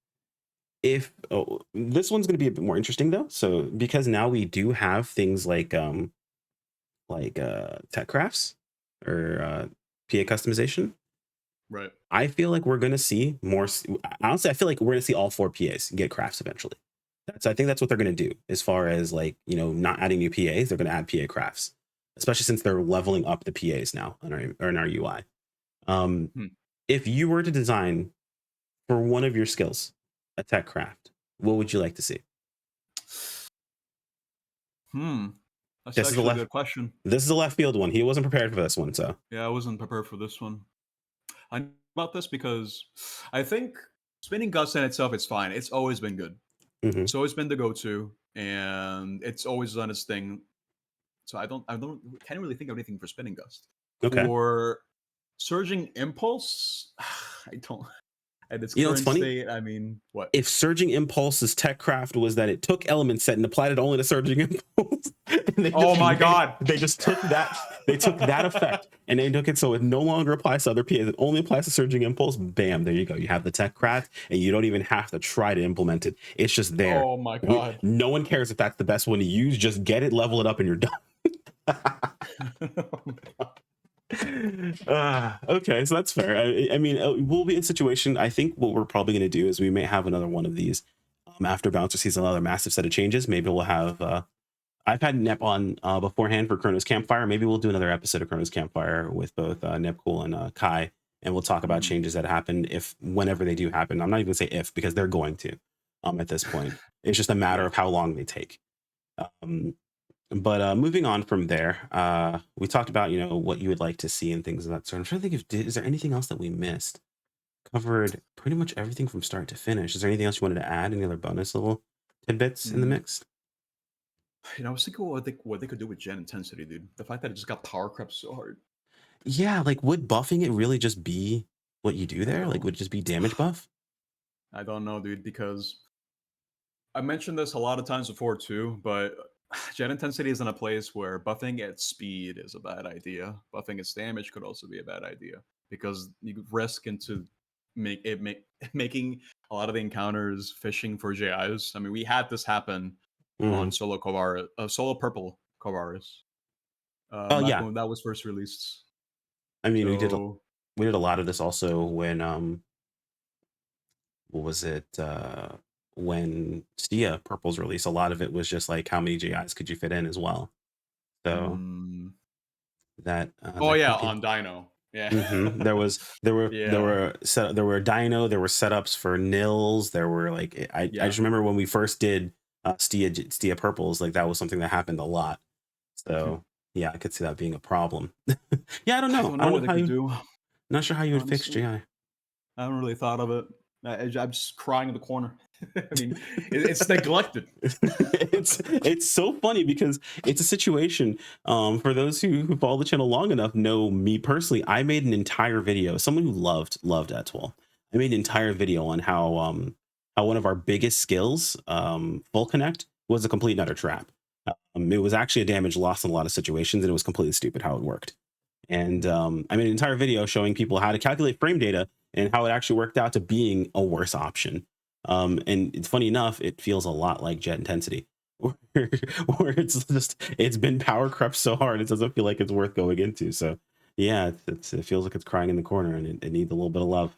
if this one's going to be a bit more interesting though, so because now we do have things like tech crafts or PA customization, right. I feel like we're going to see more. Honestly, I feel like we're going to see all 4 PAs get crafts eventually. I think that's what they're going to do. As far as like not adding new PAs, they're going to add PA crafts, especially since they're leveling up the PAs now in our UI. Um, Hmm. if you were to design for one of your skills, a tech craft, what would you like to see? Hmm. That's This is a actually a left. good question. This is a left field one. He wasn't prepared for this one, so. Yeah, I wasn't prepared for this one. I know about this because I think spinning gust in itself is fine. It's always been good. Hmm. It's always been the go-to, and it's always done its thing. So can't really think of anything for spinning gust. Okay. For surging impulse, I don't. At its It's current funny. state, I mean, what? If Surging Impulse's tech craft was that it took element set and applied it only to Surging Impulse, and Oh my god! they just took that effect and they took it so it no longer applies to other PAs. It only applies to Surging Impulse. Bam, there you go. You have the tech craft, and you don't even have to try to implement it. It's just there. Oh my god! No one cares if that's the best one to use. Just get it, level it up, and you're done. Okay, so that's fair. I mean, we'll be in a situation. I think what we're probably going to do is we may have another one of these after Bouncer sees another massive set of changes. Maybe we'll have. I've had Nep on beforehand for Chrono's Campfire. Maybe we'll do another episode of Chrono's Campfire with both Nepcool and Kai, and we'll talk about Mhm. changes that happen if whenever they do happen. I'm not even going to say if because they're going to. At this point, it's just a matter Yeah. of how long they take. Um, but moving on from there, we talked about what you would like to see and things of that sort. I'm trying to think if is there anything else that we missed? Covered pretty much everything from start to finish. Is there anything else you wanted to add? Any other bonus little tidbits in the Mm. mix? I was thinking what they could do with gen intensity, dude. The fact that it just got power crept so hard. Yeah, like would buffing it really just be what you do I there? Like don't. would it just be damage buff? I don't know, dude, because I mentioned this a lot of times before too, but gen intensity is in a place where buffing its speed is a bad idea. Buffing its damage could also be a bad idea because you could risk into making a lot of the encounters fishing for JIs. I mean, we had this happen on Hmm. Solo Purple Kovaris, Oh back yeah, when that was first released. I mean So, we did a lot of this also when what was it when Stia Purple's release. A lot of it was just like how many JIs could you fit in as well. So mm, oh that yeah, could be. on Dino, yeah, There yeah, were there were Dino, there were setups for nils. There were like I yeah. just remember when we first did Stia Purples, like that was something that happened a lot. So yeah, I could see that being a problem. Yeah, I don't I know. don't I know don't what know they how could you do. not sure how you would fix Honestly, GI. I haven't really thought of it. I'm just crying in the corner. I mean, it's neglected. It's so funny because it's a situation for those who follow the channel long enough know me personally. I made an entire video, someone who loved Etoile. I made an entire video on how one of our biggest skills, full connect, was a complete nutter trap. It was actually a damage loss in a lot of situations, and it was completely stupid how it worked. And Mm, I made an entire video showing people how to calculate frame data and how it actually worked out to being a worse option. And it's funny enough, it feels a lot like jet intensity, where, where it's been power crept so hard it doesn't feel like it's worth going into. So yeah, it feels like it's crying in the corner and it needs a little bit of love.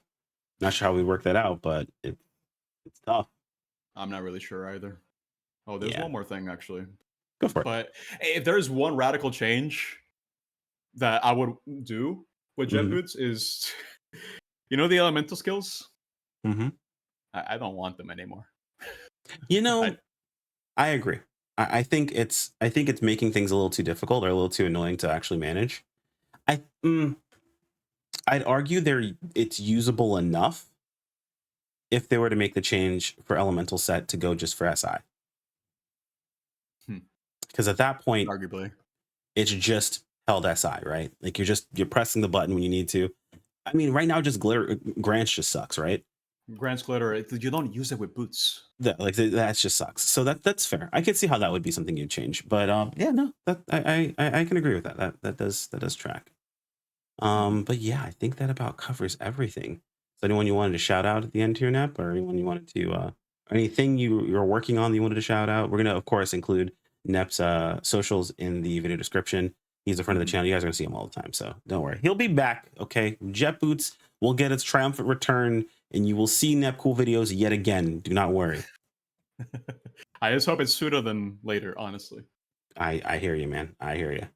Not sure how we work that out, but it's tough. I'm not really sure either. Oh, there's Yeah, one more thing actually. go for it. But if there's one radical change that I would do with jet Hmm. boots is, the elemental skills. Hmm. I don't want them anymore. You I, know, I agree. I think it's making things a little too difficult or a little too annoying to actually manage. I I'd argue it's usable enough if they were to make the change for elemental set to go just for SI. hmm, Because at that point, arguably. it's just held SI, right? Like you're pressing the button when you need to. I mean, right now, just Grants just sucks, right? Grand Glitter, you don't use it with boots. That just sucks. So that's fair. I could see how that would be something you'd change, but yeah, no, that I can agree with that. That does track. Mhm. But yeah, I think that about covers everything. Is there anyone you wanted to shout out at the end here, Nep, or anyone you wanted to anything you're working on that you wanted to shout out? We're gonna of course include Nep's socials in the video description. He's a friend of the Mhm. channel. You guys are gonna see him all the time, so don't worry. He'll be back. Okay, Jet Boots will get its triumphant return, and you will see Nep cool videos yet again. Do not worry. I just hope it's sooner than later, honestly. I hear you, man. I hear you.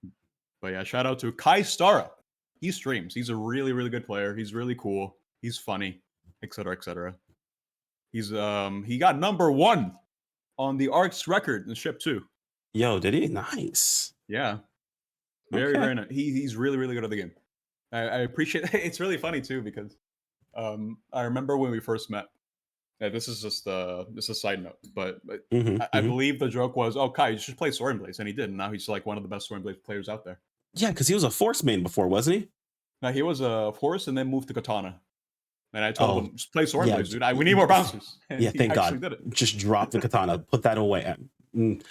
But yeah, shout out to Kai Stara. He streams. He's a really, really good player. He's really cool. He's funny, etc., etc. He got number one on the Arcs record in Ship 2. Yo, did he? Nice. Yeah. Very, Okay. very nice. He's really, really good at the game. I appreciate it's really funny too because I remember when we first met. This is just a side note, but hmm I hmm believe the joke was, "Oh, Kai, you should play Soaring Blades," and he did. And now he's like one of the best Soaring Blades players out there. Yeah, because he was a force main before, wasn't he? Now he was a Force and then moved to Katana. And I told Oh, him, "Just play Soaring yeah. Blades, dude. We need more bouncers," and Yeah, he thank actually God. did it. Just drop the katana. Put that away. Mm.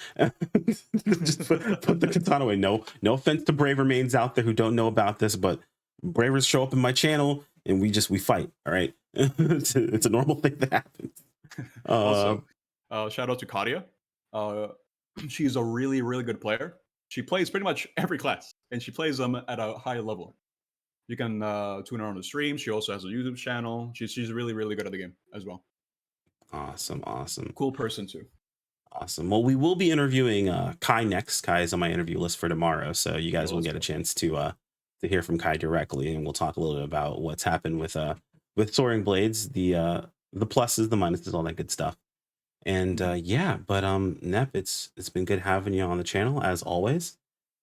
Just put the katana away. No offense to Braver mains out there who don't know about this, but Bravers show up in my channel and we fight. All right, it's a normal thing that happens. Uh, Also, shout out to Kadia. Uh, she's a really, really good player. She plays pretty much every class, and she plays them at a high level. You can tune her on the stream. She also has a YouTube channel. She's really, really good at the game as well. awesome, awesome, Cool person too. awesome. Well, we will be interviewing Kai next. Kai is on my interview list for tomorrow, so you guys Oh, will let's get a go. chance to hear from Kai directly, and we'll talk a little bit about what's happened with Soaring Blades, the pluses, the minuses, all that good stuff. And Mhm. yeah, but Nep, it's been good having you on the channel as always.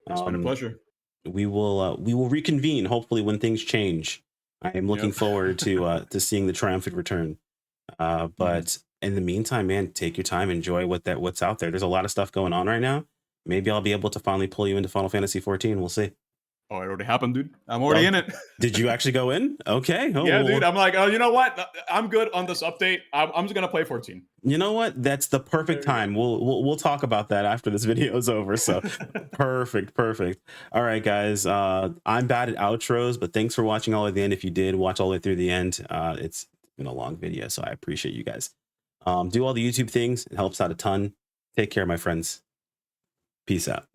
It's been a Um, pleasure. we will reconvene hopefully when things change. I am looking Yep. forward to seeing the triumphant return. Mhm. But in the meantime, man, take your time, enjoy what's out there. There's a lot of stuff going on right now. Maybe I'll be able to finally pull you into Final Fantasy 14. We'll see. Oh, it already happened, dude. I'm already Oh, in it. did you actually go in? Okay. Oh, Yeah, dude. well, I'm like, oh, you know what? I'm good on this update. I'm just gonna play 14. you know what? That's the perfect There you time. We'll talk about that after this video is over. So go. perfect, perfect. All right, guys. I'm bad at outros, but thanks for watching all the way to the end. If you did watch all the way through the end, it's been a long video, so I appreciate you guys. Do all the YouTube things. It helps out a ton. Take care, my friends. Peace out.